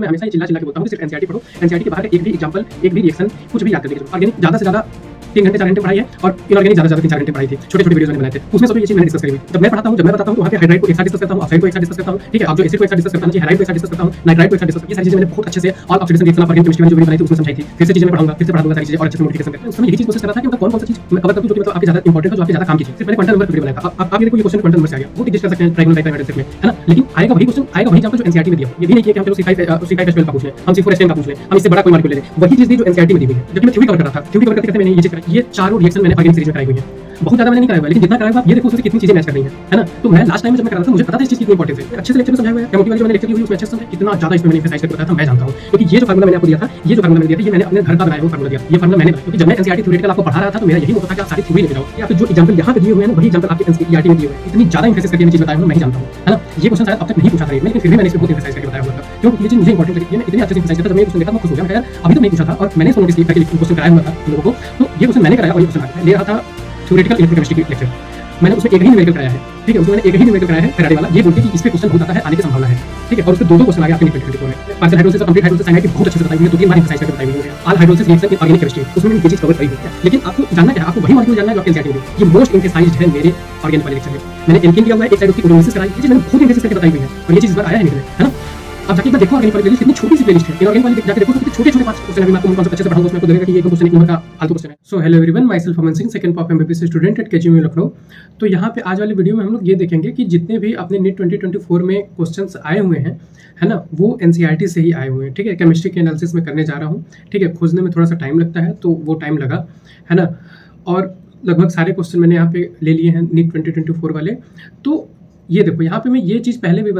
मैं हमेशा ये चिल्ला के बोलता हूँ कि सिर्फ एनसीईआरटी पढ़ो, एनसीईआरटी के बाहर का एक भी एग्जांपल, एक भी रिएक्शन कुछ भी याद करने की जरूरत। ऑर्गेनिक ज़्यादा से ज़्यादा 3 घंटे 4 घंटे पढ़ाई है और इनऑर्गेनिक ज़्यादा 3 4 घंटे पढ़ाई थी, छोटे वीडियोस मैंने बनाए थे, उसमें सब ये चीज़ मैंने डिस्कस करी हुई। जब मैं पढ़ाता हूँ, तो वहाँ पे हाइड्राइड को एक साथ डिस्कस करता हूँ, ऑक्साइड को एक साथ डिस्कस करता हूँ, ठीक है, आप जो एसिड को एक साथ डिस्कस करता हूँ, हाइड्राइड को एक साथ डिस्कस करता हूँ, नाइट्राइड को एक साथ डिस्कस, ये सारी चीज़ें मैंने बहुत अच्छे से all oxidation reaction organic chemistry में जो भी बनाई थी उसमें समझाई थी। फिर से चीज़ें मैं पढ़ाऊंगा, फिर से पढ़ा दूंगा सारी चीज़ें और अच्छे से मॉडिफिकेशन करके। उसमें यही चीज़ कोशिश कर रहा था कि मतलब कौन सा चीज़ मैं कवर कर दूं जो कि मतलब आपके ज़्यादा इंपॉर्टेंट है, जो आपके ज़्यादा काम की चीज़। सिर्फ मैंने क्वांटम नंबर वीडियो बनाया था। आप ये देखो, ये क्वेश्चन क्वांटम नंबर से आ गया, वो डिस्कस कर सकते हैं ट्रायंगल डायक्राइड में, है ना, लेकिन आएगा वही क्वेश्चन, आएगा वही एग्जांपल जो एनसीईआरटी में दिया। ये भी नहीं कि हम चलो C5H12 का पूछ लें, हम C4H10 का पूछ लें, हम इससे बड़ा कोई मॉलिक्यूल ले लें, वही चीज़ थी जो एनसीईआरटी में दी हुई है। जबकि मैं थ्योरी कवर कर रहा था, थ्योरी कवर करते मैंने ये चीज़ कराई, ये चारों रिएक्शन मैंने ऑर्गेनिक सीरीज में कराई हुई है। बहुत ज़्यादा मैंने नहीं कराया हुआ, लेकिन जितना कराया हुआ आप ये देखो उससे कितनी चीज़ें मैच कर रही है ना। तो मैं लास्ट टाइम में जब मैं कर रहा था मुझे पता था इस चीज़ की इंपॉर्टेंस है, अच्छे से लेक्चर में समझाया हुआ है। केमिस्ट्री वाली जो मैंने लेक्चर दी हुई उसमें अच्छे से समझा, कितना ज़्यादा इसमें मैंने एम्फसाइज करके बताया था मैं जानता हूँ, क्योंकि ये जो फार्मूला मैंने आपको दिया था, ये जो फार्मूला मैंने दिया था, ये मैंने अपने घर का बनाया हुआ फार्मूला दिया। ये फार्मूला मैंने बनाया, क्योंकि जब मैं एनसीईआरटी थ्योरेटिकल आपको पढ़ा रहा था तो मेरा यही होता था कि आप सारी थ्योरी लेके जाओ, या फिर जो एग्जांपल यहाँ पे दिए हुए हैं वही एग्जांपल आपके एनसीईआरटी में दिए हुए हैं। इतनी ज़्यादा एम्फसाइज करके मैं चीज़ बताया हूँ, मैं ही जानता हूँ, है ना। ये क्वेश्चन शायद अब तक नहीं पूछा था, लेकिन फिर भी मैंने इसको बहुत एम्फसाइज करके बताया हुआ था, क्योंकि ये चीज़ मुझे इंपॉर्टेंट लगी। मैं इतनी अच्छे से एम्फसाइज करता, जब मैं ये क्वेश्चन देखा मैं खुश हो गया, मैं अभी तो नहीं पूछा था और मैंने इसको नोटिस करके क्वेश्चन कराया हुआ था लोगों को। तो ये क्वेश्चन मैंने कराया और ये क्वेश्चन ले रहा था थ्योरेटिकल इलेक्ट्रोकेमिस्ट्री की लेक्चर, मैंने उसमें एक ही न्यूमेरिकल कराया है, ठीक है, उसमें मैंने एक ही न्यूमेरिकल कराया है फेराडे वाला, ये बोलते हैं कि इस पे क्वेश्चन हो जाता है, आने की संभावना है, ठीक है। और उसके दो क्वेश्चन आ गए आपके 2024 में, पार्शियल हाइड्रोलिसिस और कंप्लीट हाइड्रोलिसिस साइनाइड की बहुत अच्छे से बताई हुई है, 2-3 बार एम्फसाइज करके बताई हुई है। All hydrolysis reaction in organic chemistry, उसमें मैंने ये चीज कवर करी हुई है। लेकिन आपको जानना क्या है, आपको वही मॉलिक्यूल जानना है जो आपके एनसीईआरटी में ये मोस्ट एम्फसाइज्ड है मेरे ऑर्गेनिक वाले लेक्चर में। मैंने एल्केन दिया हुआ है, एक साइड उसकी ओडोलिसिस कराई, ये चीज मैंने बहुत एम्फसाइज करके बताई हुई है और ये चीज इस बार आया है निकले, है ना। अब जाके देखो ऑर्गेनिक वाली प्लेलिस्ट कितनी छोटी सी प्लेलिस्ट है, इनऑर्गेनिक वाली जाके देखो कितने छोटे-छोटे 5 क्वेश्चन है। अभी मैं आपको कॉन्सेप्ट अच्छे से पढ़ाऊंगा, उसमें आपको लगेगा कि ये क्वेश्चन एक नंबर का फालतू क्वेश्चन है। So hello everyone, my self Aman Singh, second pop MBBS student at KGMU Lucknow. तो यहाँ पे आज वाली वीडियो में हम लोग ये देखेंगे कि जितने भी अपने नीट 2024 में क्वेश्चंस आए हुए हैं, है ना, वो एनसीईआरटी से ही आए हुए हैं, ठीक है। केमिस्ट्री के एनालिसिस में करने जा रहा हूँ, ठीक है। खोजने में थोड़ा सा टाइम लगता है, तो वो टाइम लगा, है ना। और लगभग सारे क्वेश्चन मैंने यहाँ पे ले लिए हैं नीट 2024 वाले। तो ये देखो, यहाँ पे मैं ये चीज़ पहले ही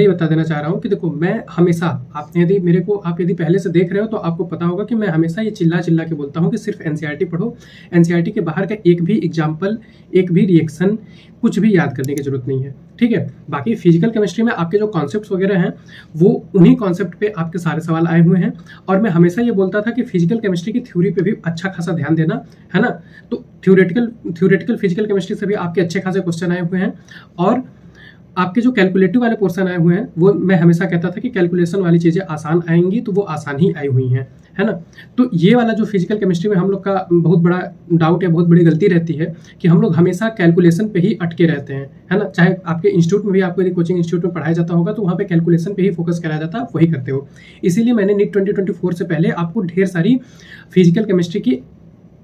बता देना चाह रहा हूँ कि देखो, मैं हमेशा, आपने यदि मेरे को आप यदि पहले से देख रहे हो तो आपको पता होगा कि मैं हमेशा ये चिल्ला के बोलता हूँ कि सिर्फ एनसीईआरटी पढ़ो, एनसीईआरटी के बाहर का एक भी एग्जाम्पल, एक भी रिएक्शन कुछ भी याद करने की जरूरत नहीं है, ठीक है। बाकी फिजिकल केमिस्ट्री में आपके जो कॉन्सेप्ट्स वगैरह हैं वो उन्हीं कॉन्सेप्ट पे आपके सारे सवाल आए हुए हैं। और मैं हमेशा ये बोलता था कि फिजिकल केमिस्ट्री की थ्योरी पे भी अच्छा खासा ध्यान देना, है ना। तो थ्योरेटिकल फिजिकल केमिस्ट्री से भी आपके अच्छे खासे क्वेश्चन आए हुए हैं। और आपके जो कैलकुलेटिव वाले पोर्शन आए हुए हैं, वो मैं हमेशा कहता था कि कैलकुलेशन वाली चीज़ें आसान आएंगी, तो वो आसान ही आई हुई हैं, है ना। तो ये वाला जो फिजिकल केमिस्ट्री में हम लोग का बहुत बड़ा डाउट या बहुत बड़ी गलती रहती है कि हम लोग हमेशा कैलकुलेशन पे ही अटके रहते हैं, है ना। चाहे आपके इंस्टीट्यूट में भी, आपको यदि कोचिंग इंस्टीट्यूट में पढ़ाया जाता होगा तो वहाँ पे कैलकुलेशन पे ही फोकस कराया जाता है, आप वही करते हो। इसीलिए मैंने नीट 2024 से पहले आपको ढेर सारी फिजिकल केमिस्ट्री की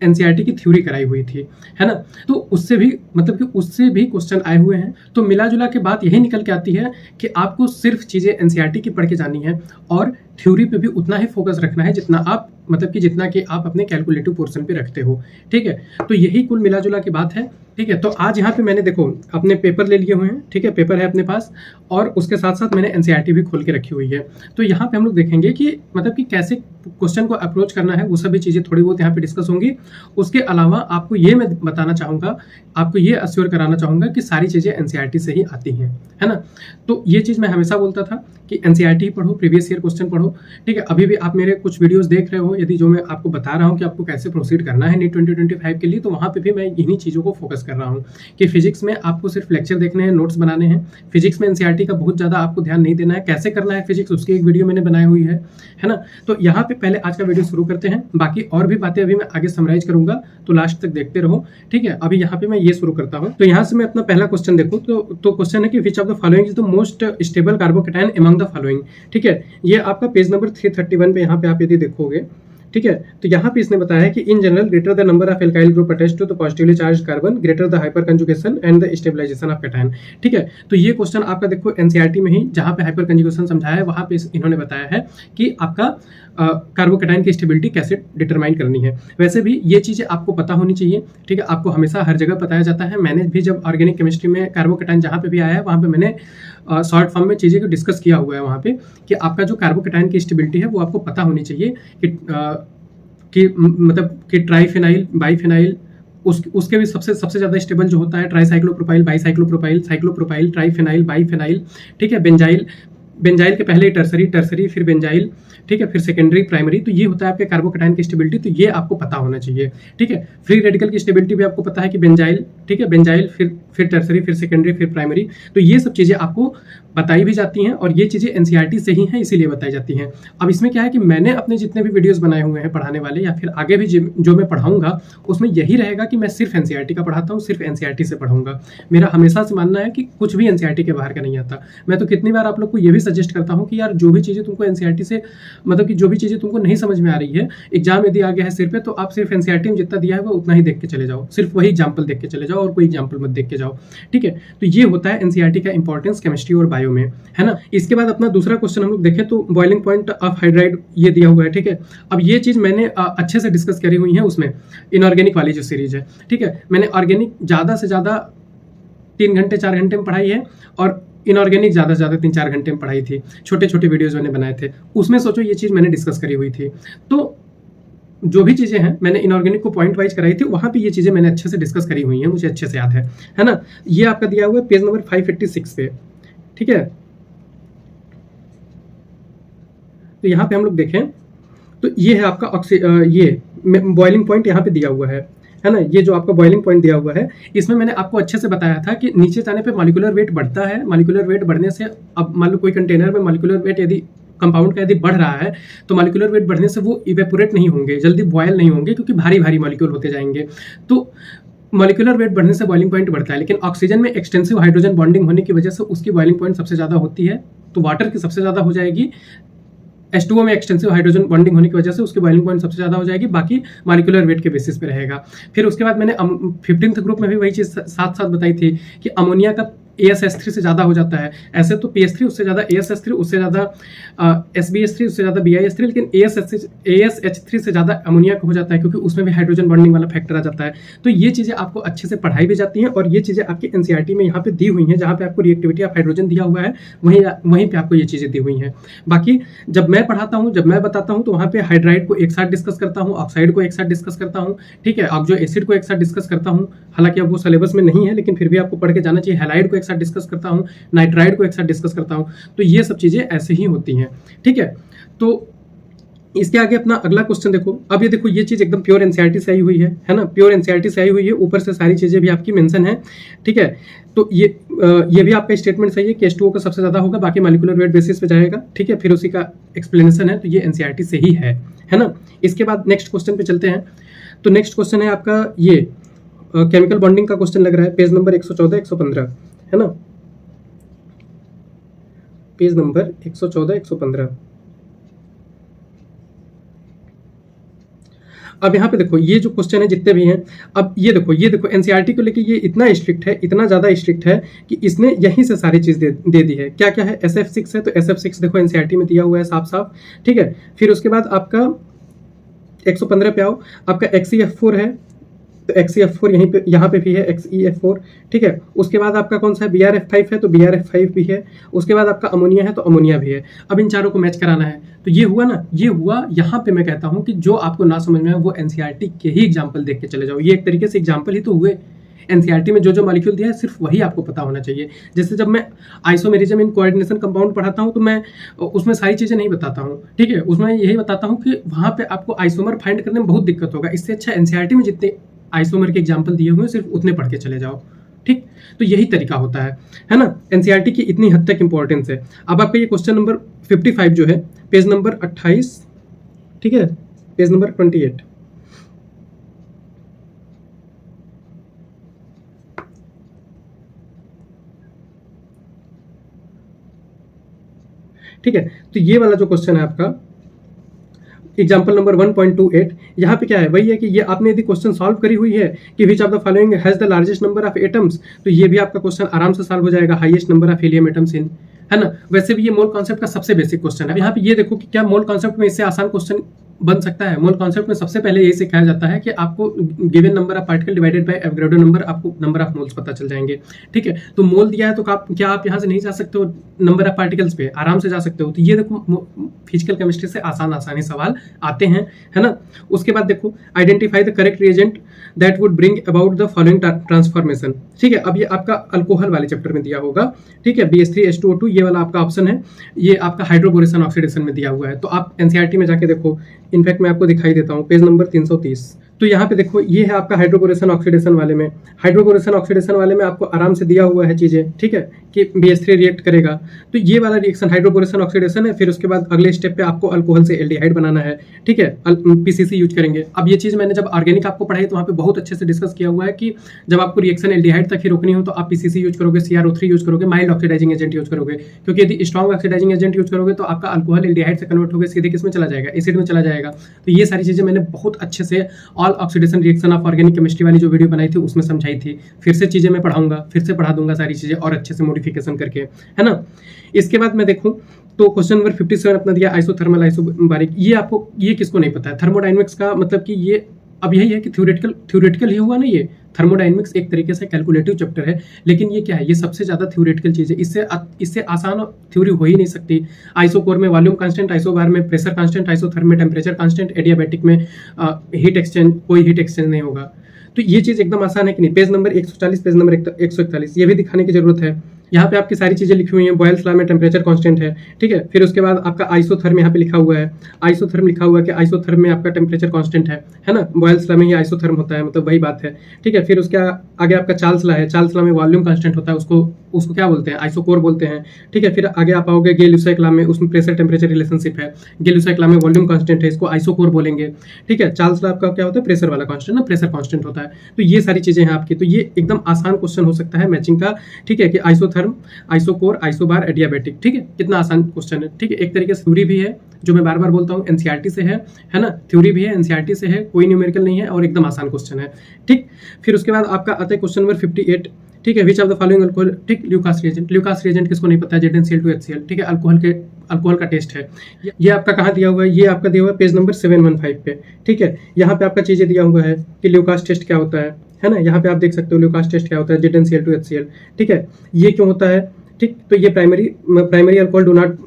एनसीईआरटी की थ्योरी कराई हुई थी, है ना। तो उससे भी मतलब कि उससे भी क्वेश्चन आए हुए हैं। तो मिला जुला के बात यही निकल के आती है कि आपको सिर्फ चीज़ें एनसीईआरटी की पढ़ के जानी है और थ्योरी पे भी उतना ही फोकस रखना है जितना आप मतलब कि जितना कि आप अपने कैलकुलेटिव पोर्शन पे रखते हो, ठीक है। तो यही कुल मिला जुला की बात है, ठीक है। तो आज यहाँ पे मैंने देखो अपने पेपर ले लिए हुए हैं, ठीक है, पेपर है अपने पास, और उसके साथ साथ मैंने एनसीईआरटी भी खोल के रखी हुई है। तो यहाँ पे हम लोग देखेंगे कि मतलब कि कैसे क्वेश्चन को अप्रोच करना है, वो सभी चीज़ें थोड़ी बहुत यहाँ पे डिस्कस होंगी। उसके अलावा आपको ये मैं बताना चाहूँगा, आपको ये अश्योर कराना चाहूँगा कि सारी चीज़ें एनसीईआरटी से ही आती हैं, है ना। तो ये चीज़ मैं हमेशा बोलता था कि एनसीईआरटी पढ़ो, प्रीवियस ईयर क्वेश्चन पढ़ो, ठीक है। अभी भी आप मेरे कुछ वीडियोस देख रहे हो, यदि जो मैं आपको बता रहा हूँ कि आपको कैसे प्रोसीड करना है नीट 2025 के लिए, तो वहाँ पे भी मैं इन्हीं चीज़ों को फोकस कर रहा हूँ कि फिजिक्स में आपको सिर्फ लेक्चर देखने हैं, नोट्स बनाने हैं। फिजिक्स में एनसीईआरटी का बहुत ज़्यादा आपको ध्यान नहीं देना है, कैसे करना है फिजिक्स उसकी एक वीडियो मैंने बनाई हुई है ना। तो यहाँ पे पहले आज का वीडियो शुरू करते हैं, बाकी और भी बातें अभी मैं आगे समराइज करूंगा, तो लास्ट तक देखते रहो, ठीक है। अभी यहाँ पे मैं ये शुरू करता हूँ। तो यहाँ से मैं अपना पहला क्वेश्चन देखूँ तो क्वेश्चन है कि which of the following is the most stable carbocation among the following, ठीक है। ये आपका पेज नंबर 331 पे यहाँ पे आप यदि देखोगे, ठीक है, तो यहाँ पे इसने बताया है कि in general greater the number of alkyl group attached to the positively charged carbon greater the hyperconjugation and the stabilisation of cation, ठीक है। तो ये क्वेश्चन आपका देखो एनसीईआरटी में ही जहाँ पे हाइपर कंजुगेशन समझाया है वहाँ पे इन्होंने बताया है कि आपका कार्बोकेटायन की स्टेबिलिटी कैसे डिटरमाइन करनी है। वैसे भी ये चीज़ें आपको पता होनी चाहिए, ठीक है। आपको हमेशा हर जगह बताया जाता है। मैंने भी जब ऑर्गेनिक केमिस्ट्री में कार्बोकेटायन जहाँ पे भी आया है वहाँ पे मैंने शॉर्ट फॉर्म में चीज़ें को डिस्कस किया हुआ है वहाँ पे कि आपका जो कार्बोकेटायन की स्टेबिलिटी है वो आपको पता होनी चाहिए कि मतलब कि ट्राइफेनाइल, बाइफेनाइल, उसके भी सबसे ज़्यादा स्टेबल जो होता है ट्राईसाइक्लोप्रोपाइल, बाईसाइक्लोप्रोपाइल, साइक्लोप्रोपाइल, ट्राइफेनाइल, बाइफेनाइल, ठीक है। बेंजाइल के पहले टर्सरी फिर बेंजाइल, ठीक है, फिर सेकेंडरी, प्राइमरी। तो ये होता है आपके कार्बोकेटायन की स्टेबिलिटी, तो ये आपको पता होना चाहिए, ठीक है। फ्री रेडिकल की स्टेबिलिटी भी आपको पता है कि बेंजाइल, ठीक है, बेंजाइल फिर टर्सरी, फिर सेकेंडरी, फिर प्राइमरी। तो ये सब चीज़ें आपको बताई भी जाती हैं और ये चीज़ें एनसीईआरटी से ही हैं, इसीलिए बताई जाती हैं। अब इसमें क्या है कि मैंने अपने जितने भी वीडियोस बनाए हुए हैं पढ़ाने वाले या फिर आगे भी जो मैं पढ़ाऊंगा उसमें यही रहेगा कि मैं सिर्फ एनसीईआरटी का पढ़ाता हूँ, सिर्फ एनसीईआरटी से पढ़ाऊंगा। मेरा हमेशा से मानना है कि कुछ भी एनसीईआरटी के बाहर का नहीं आता। मैं तो कितनी बार आप लोग को ये भी सजेस्ट करता हूँ कि यार जो भी चीज़ें तुमको एनसीईआरटी से मतलब कि जो भी चीज़ें तुमको नहीं समझ में आ रही है, एग्जाम यदि आ गया है सिर पे, तो आप सिर्फ एनसीईआरटी में जितना दिया है वो उतना ही देख के चले जाओ, सिर्फ वही एग्जाम्पल देख के चले जाओ और कोई एग्जाम्पल मत देख के जाओ। ठीक है, तो ये होता है एनसीईआरटी का इंपॉर्टेंस केमिस्ट्री और बायो में, है ना। इसके बाद अपना दूसरा क्वेश्चन हम लोग देखें तो बॉइलिंग पॉइंट ऑफ हाइड्राइड ये दिया हुआ है। ठीक है, अब ये चीज़ मैंने अच्छे से डिस्कस करी हुई है उसमें इनऑर्गेनिक वाली जो सीरीज है। ठीक है, मैंने ऑर्गेनिक ज़्यादा से ज़्यादा 3 घंटे 4 घंटे में पढ़ाई है और इनऑर्गेनिक ज़्यादा से ज़्यादा 3-4 घंटे में पढ़ाई थी। छोटे छोटे वीडियोज़ मैंने बनाए थे, उसमें सोचो ये चीज़ मैंने डिस्कस करी हुई थी। तो जो भी चीज़ें हैं मैंने इनऑर्गेनिक को पॉइंट वाइज कराई थी, वहाँ पे ये चीज़ें मैंने अच्छे से डिस्कस करी हुई हैं, मुझे अच्छे से याद है ना। ये आपका दिया हुआ है पेज नंबर 586 पे। ठीक है, तो यहाँ पे हम लोग देखें तो ये है आपका ये बॉइलिंग पॉइंट यहाँ पे दिया हुआ है ना। ये जो आपका बॉइलिंग पॉइंट दिया हुआ है इसमें मैंने आपको अच्छे से बताया था कि नीचे जाने पे मॉलिक्यूलर वेट बढ़ता है। मॉलिक्यूलर वेट बढ़ने से, अब मान लो कोई कंटेनर में मॉलिक्यूलर वेट यदि कंपाउंड का यदि बढ़ रहा है तो मॉलिक्यूलर वेट बढ़ने से वो इवेपोरेट नहीं होंगे, जल्दी बॉयल नहीं होंगे, क्योंकि भारी भारी मॉलिक्यूल होते जाएंगे। तो मॉलिक्यूलर वेट बढ़ने से बॉइलिंग पॉइंट बढ़ता है, लेकिन ऑक्सीजन में एक्सटेंसिव हाइड्रोजन बॉन्डिंग होने की वजह से उसकी बॉइलिंग पॉइंट सबसे ज़्यादा होती है। तो वाटर की सबसे ज़्यादा हो जाएगी, H2O में एक्सटेंसिव हाइड्रोजन बॉन्डिंग होने की वजह से उसकी बॉइलिंग पॉइंट सबसे ज़्यादा हो जाएगी, बाकी मॉलिक्यूलर वेट के बेसिस पे रहेगा। फिर उसके बाद मैंने 15th ग्रुप में भी वही चीज़ साथ साथ बताई थी कि अमोनिया का ASH3 से ज़्यादा हो जाता है। ऐसे तो PS3 उससे ज़्यादा, ASH3 उससे ज़्यादा, SBH3 उससे ज़्यादा, BIH3, लेकिन ASH3 से ज़्यादा अमोनिया का हो जाता है, क्योंकि उसमें भी हाइड्रोजन बॉन्डिंग वाला फैक्टर आ जाता है। तो ये चीज़ें आपको अच्छे से पढ़ाई भी जाती हैं और ये चीज़ें आपकी एनसीईआरटी में यहाँ पे दी हुई हैं, जहाँ पे आपको रिएक्टिविटी ऑफ हाइड्रोजन दिया हुआ है वहीं पे आपको ये चीज़ें दी हुई हैं। बाकी जब मैं पढ़ाता हूँ, जब मैं बताता हूँ, तो वहाँ पे हाइड्राइड को एक साथ डिस्कस करता हूँ, ऑक्साइड को एक साथ डिस्कस करता हूँ। ठीक है, ऑक्सो एसिड को एक साथ डिस्कस करता हूँ, हालांकि अब वो सिलेबस में नहीं है, लेकिन फिर भी आपको पढ़ के जाना चाहिए। हैलाइड को एक साथ डिस्कस करता हूँ, नाइट्राइड को एक साथ डिस्कस करता हूँ। तो ये सब चीज़ें ऐसे ही होती हैं। ठीक है, तो इसके आगे अपना अगला क्वेश्चन देखो। अब ये देखो, ये चीज़ एकदम प्योर एनसीईआरटी से आई हुई है ना, प्योर एनसीईआरटी से आई हुई है, ऊपर से सारी चीज़ें भी आपकी मेंशन है। ठीक है, तो ये भी आपका स्टेटमेंट सही है कि H2O का सबसे ज़्यादा होगा, बाकी मॉलिक्यूलर वेट बेसिस पे जाएगा। ठीक है, फिर उसी का एक्सप्लेनेशन है, तो ये एनसीईआरटी से ही है ना। इसके बाद नेक्स्ट क्वेश्चन पे चलते हैं। तो नेक्स्ट क्वेश्चन है आपका ये केमिकल बॉन्डिंग का क्वेश्चन लग रहा है, पेज नंबर 114-115, है ना, पेज नंबर 114-115। अब यहाँ पे देखो, ये जो क्वेश्चन है जितने भी हैं, अब ये देखो एनसीईआरटी को लेके ये इतना स्ट्रिक्ट है, इतना ज़्यादा स्ट्रिक्ट है कि इसने यहीं से सारी चीज़ दे दी है। क्या क्या है, SF6 है, तो SF6 देखो एनसीईआरटी में दिया हुआ है साफ साफ। ठीक है, फिर उसके बाद आपका 115 पे आओ, आपका XeF4 है, तो XeF4 यहाँ पे भी है, XeF4। ठीक है, उसके बाद आपका कौन सा है, BrF5 है, तो BrF5 भी है। उसके बाद आपका अमोनिया है, तो अमोनिया भी है। अब इन चारों को मैच कराना है, तो ये हुआ ना, ये हुआ। यहाँ पे मैं कहता हूँ कि जो आपको ना समझ में आए वो एनसीईआरटी के ही एग्जाम्पल देख के चले जाओ। ये एक तरीके से एग्जाम्पल ही तो हुए। एनसीईआरटी में जो मॉलिक्यूल दिया है सिर्फ वही आपको पता होना चाहिए। जैसे जब मैं आइसोमेरिज्म इन कोऑर्डिनेशन कंपाउंड पढ़ाता हूँ तो मैं उसमें सारी चीज़ें नहीं बताता हूँ। ठीक है, उसमें यही बताता हूँ कि वहाँ पे आपको आइसोमर फाइंड करने में बहुत दिक्कत होगा। इससे अच्छा एनसीईआरटी में जितने आइसोमर के एग्जाम्पल दिए हुए हैं सिर्फ उतने पढ़ के चले जाओ। ठीक, तो यही तरीका होता है ना। एनसीईआरटी की इतनी हद तक इंपॉर्टेंस है। अब आपका ये क्वेश्चन नंबर 55 जो है, पेज नंबर 28, ठीक है, पेज नंबर 28। ठीक है, तो ये वाला जो क्वेश्चन है आपका एग्जाम्पल नंबर 1.28, यहाँ पे क्या है, वही है कि ये आपने यदि क्वेश्चन सॉल्व करी हुई है कि which of the following has the largest number of atoms, तो ये भी आपका क्वेश्चन आराम से सॉल्व हो जाएगा, highest number of helium atoms in, है ना। वैसे भी ये मोल कॉन्सेप्ट का सबसे बेसिक क्वेश्चन है। यहाँ पे ये देखो कि क्या मोल कॉन्सेप्ट में इससे आसान क्वेश्चन बन सकता है। मोल कॉन्सेप्ट में सबसे पहले यही सिखाया जाता है कि आपको given number of particle divided by Avogadro number, आपको नंबर ऑफ मोल्स पता चल जाएंगे। ठीक है, तो मोल दिया है तो क्या आप यहाँ से नहीं जा सकते हो नंबर ऑफ पार्टिकल्स पे, आराम से जा सकते हो। तो ये देखो फिजिकल केमिस्ट्री से आसानी सवाल आते हैं, है ना। उसके बाद देखो identify the correct reagent that would bring about the following transformation. ठीक है, अब ये आपका अल्कोहल वाले चैप्टर में दिया होगा। ठीक है, BH3H2O2 ये वाला आपका ऑप्शन है, ये आपका हाइड्रोबोरेशन ऑक्सीडेशन में दिया हुआ है। तो आप एनसीईआरटी में जाके देखो, इनफैक्ट मैं आपको दिखाई देता हूँ, पेज नंबर 330, तो यहाँ पे देखो ये है आपका हाइड्रोकोरेशन ऑक्सीडेशन वाले में। हाइड्रोकोरेशन ऑक्सीडेशन वाले में आपको आराम से दिया हुआ है चीज़ें, ठीक है, कि BH3 रिएक्ट करेगा। तो ये वाला रिएक्शन हाइड्रोकोरेशन ऑक्सीडेशन है। फिर उसके बाद अगले स्टेप पे आपको अल्कोहल से एल्डिहाइड बनाना है, ठीक है, PCC यूज करेंगे। अब ये चीज़ मैंने जब ऑर्गेनिक आपको पढ़ाई तो वहाँ पे बहुत अच्छे से डिस्कस किया हुआ है कि जब आपको रिएक्शन एल्डिहाइड तक ही रोकनी हो तो आप PCC यूज करोगे, CrO3 यूज करोगे, माइल्ड ऑक्सीडाइजिंग एजेंट यूज करोगे। क्योंकि यदि स्ट्रॉन्ग ऑक्सीडाइजिंग एजेंट यूज करोगे तो आपका अल्कोहल एल्डिहाइड से कन्वर्ट होकर सीधे किस में चला जाएगा, एसिड में चला जाएगा। तो ये सारी चीज़ें मैंने बहुत अच्छे से all oxidation reaction of organic chemistry वाली जो वीडियो बनाई थी उसमें समझाई थी। फिर से चीज़ें मैं पढ़ाऊंगा, फिर से पढ़ा दूंगा सारी चीज़ें और अच्छे से मॉडिफिकेशन करके, है ना। इसके बाद मैं देखूं तो क्वेश्चन नंबर 57 अपना दिया आइसोथर्मल आइसोबारिक। ये आपको, ये किसको नहीं पता है थर्मोडायनेमिक्स का मतलब कि ये अब यही है कि थ्योरेटिकल ही हुआ ना। ये थर्मोडायनेमिक्स एक तरीके से कैलकुलेटिव चैप्टर है, लेकिन ये क्या है, ये सबसे ज्यादा थ्योरेटिकल चीज है। इससे आसान थ्योरी हो ही नहीं सकती। आइसोकोर में वॉल्यूम कांस्टेंट, आइसोबार में प्रेशर कांस्टेंट, आइसोथर्म में टेम्परेचर कांस्टेंट, एडियाबैटिक में हीट एक्सचेंज, कोई हीट एक्सचेंज नहीं होगा। तो ये चीज एकदम आसान है कि नहीं। पेज नंबर 140, पेज नंबर 141 ये भी दिखाने की जरूरत है। यहाँ पे आपकी सारी चीजें लिखी हुई हैं। बॉयल्स लॉ में टेम्परेचर कांस्टेंट है, ठीक है। फिर उसके बाद आपका आइसोथर्म यहाँ पे लिखा हुआ है। आइसोथर्म लिखा हुआ है कि आइसोथर्म में आपका टेम्परेचर कांस्टेंट है ना। बॉयल्स लॉ में ही आइसोथर्म होता है, मतलब वही बात है, ठीक है। फिर उसके आगे आपका चार्ल्स लॉ है। चार्ल्स लॉ में वॉल्यूम कांस्टेंट होता है, उसको क्या बोलते हैं, आइसोकोर बोलते हैं, ठीक है। फिर आगे आप आओगे गे-लुसाक लॉ में, उसमें प्रेशर टेम्परेचर रिलेशनशिप है। गे-लुसाक लॉ में वॉल्यूम कांस्टेंट है, इसको आइसोकोर बोलेंगे, ठीक है। चार्ल्स लॉ आपका क्या होता है, प्रेशर वाला कांस्टेंट ना, प्रेशर कांस्टेंट होता है। तो ये सारी चीजें हैं आपकी। तो ये एकदम आसान क्वेश्चन हो सकता है मैचिंग का, ठीक है, कि आइसोथर्म, आइसोकोर, आइसोबार, एडियाबैटिक, ठीक है। कितना आसान क्वेश्चन है, ठीक है। एक तरीके से थ्योरी भी है, जो मैं बार बार बोलता हूँ, एनसीईआरटी से है ना। थ्योरी भी है, एनसीईआरटी से है, कोई न्यूमेरिकल नहीं है और एकदम आसान क्वेश्चन है, ठीक। फिर उसके बाद आपका आता है क्वेश्चन नंबर 58, ठीक है। विच ऑफ द फॉलोइंग अल्कोहल, ठीक, ल्यूकास रिएजेंट। ल्यूकास रिएजेंट किसको नहीं पता है, ZnCl2HCl, ठीक है। अल्कोहल का टेस्ट है। ये आपका कहाँ दिया हुआ है, ये आपका दिया हुआ है पेज नंबर 715 पे, ठीक है। यहाँ पे आपका चीजें दिया हुआ है कि ल्यूकास टेस्ट क्या होता है ना। यहाँ पे आप देख सकते हो ल्यूकास टेस्ट क्या होता है, ZnCl2HCl, ठीक है। ये क्यों होता है, ठीक। तो ये primary alcohol do not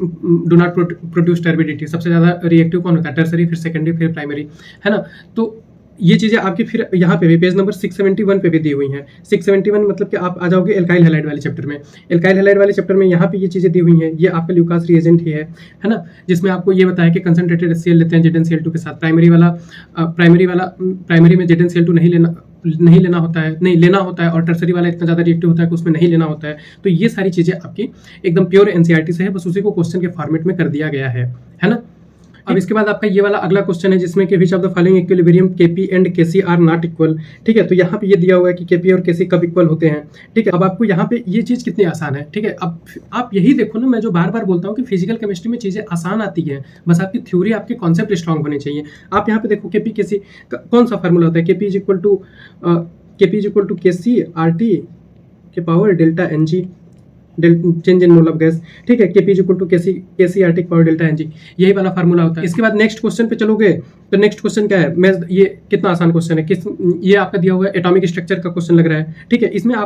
produce turbidity. सबसे ज्यादा रिएक्टिव कौन होता है, टर्सरी, फिर सेकेंडरी, फिर प्राइमरी, है ना। तो ये चीजें आपकी फिर यहाँ पे भी पेज नंबर 671 पे भी दी हुई हैं। 671 मतलब कि आप आ जाओगे एल्काइल हैलाइड वाले चैप्टर में। एल्काइल हैलाइड वाले चैप्टर में यहाँ पे ये चीजें दी हुई हैं। ये आपका ल्यूकास रिएजेंट ही है ना, जिसमें आपको ये बताया कि कंसंट्रेटेड HCl लेते हैं ZnCl2 के साथ। प्राइमरी में ZnCl2 नहीं लेना होता है और टर्सरी वाला इतना ज्यादा रिएक्टिव होता है कि उसमें नहीं लेना होता है। तो ये सारी चीजें आपकी एकदम प्योर एनसीईआरटी से है, बस उसी को क्वेश्चन के फॉर्मेट में कर दिया गया है ना। अब इसके बाद आपका ये वाला अगला क्वेश्चन है जिसमें कि which of the following equilibrium Kp and Kc are not equal, ठीक है। तो यहाँ पे ये दिया हुआ है कि Kp और Kc कब इक्वल होते हैं, ठीक है। अब आपको यहाँ पे ये चीज कितनी आसान है, ठीक है। अब आप यही देखो ना, मैं जो बार बार बोलता हूँ कि फिजिकल केमिस्ट्री में चीजें आसान आती है, बस आपकी थ्योरी, आपके कॉन्सेप्ट स्ट्रॉन्ग होने चाहिए। आप यहाँ पे देखो Kp Kc कौन सा फार्मूला होता है, Kp is equal to Kc RT के power delta Ng, change in mole of gas, ठीक है। Kp is equal to Kc RT power delta Ng, यही वाला फार्मूला होता है। इसके बाद नेक्स्ट क्वेश्चन पे चलोगे तो नेक्स्ट क्वेश्चन क्या है, मैं ये कितना आसान क्वेश्चन है, ये आपका दिया हुआ है एटॉमिक स्ट्रक्चर का क्वेश्चन लग रहा है, ठीक है। इसमें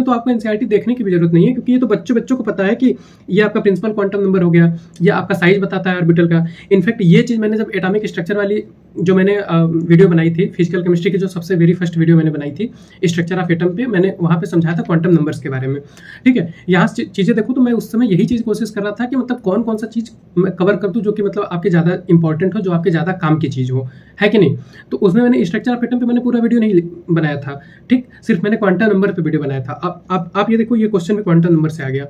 तो आपको एनसीईआरटी देखने की भी जरूरत नहीं है, क्योंकि ये तो बच्चों को पता है कि ये आपका प्रिंसिपल क्वांटम नंबर हो गया, ये आपका साइज बताता है ऑर्बिटल का। इनफैक्ट ये चीज मैंने जब एटॉमिक स्ट्रक्चर वाली जो मैंने वीडियो बनाई थी फिजिकल केमिस्ट्री की, जो सबसे वेरी फर्स्ट वीडियो मैंने बनाई थी स्ट्रक्चर ऑफ एटम पे, मैंने वहां पे समझाया था क्वांटम नंबर्स के बारे में, ठीक है। यहाँ चीजें देखो तो मैं उस समय यही चीज कोशिश कर रहा था कि मतलब कौन सा चीज कवर कर दूं जो कि मतलब आपके ज्यादा इंपॉर्टेंट हो, जो आपके ज्यादा काम की चीज हो, है कि नहीं। तो उसमें मैंने स्ट्रक्चर ऑफ एटम पे मैंने पूरा वीडियो नहीं बनाया था, ठीक, सिर्फ मैंने क्वांटम नंबर पे वीडियो बनाया था। अब आप ये देखो, ये क्वेश्चन भी क्वांटम नंबर से आ गया,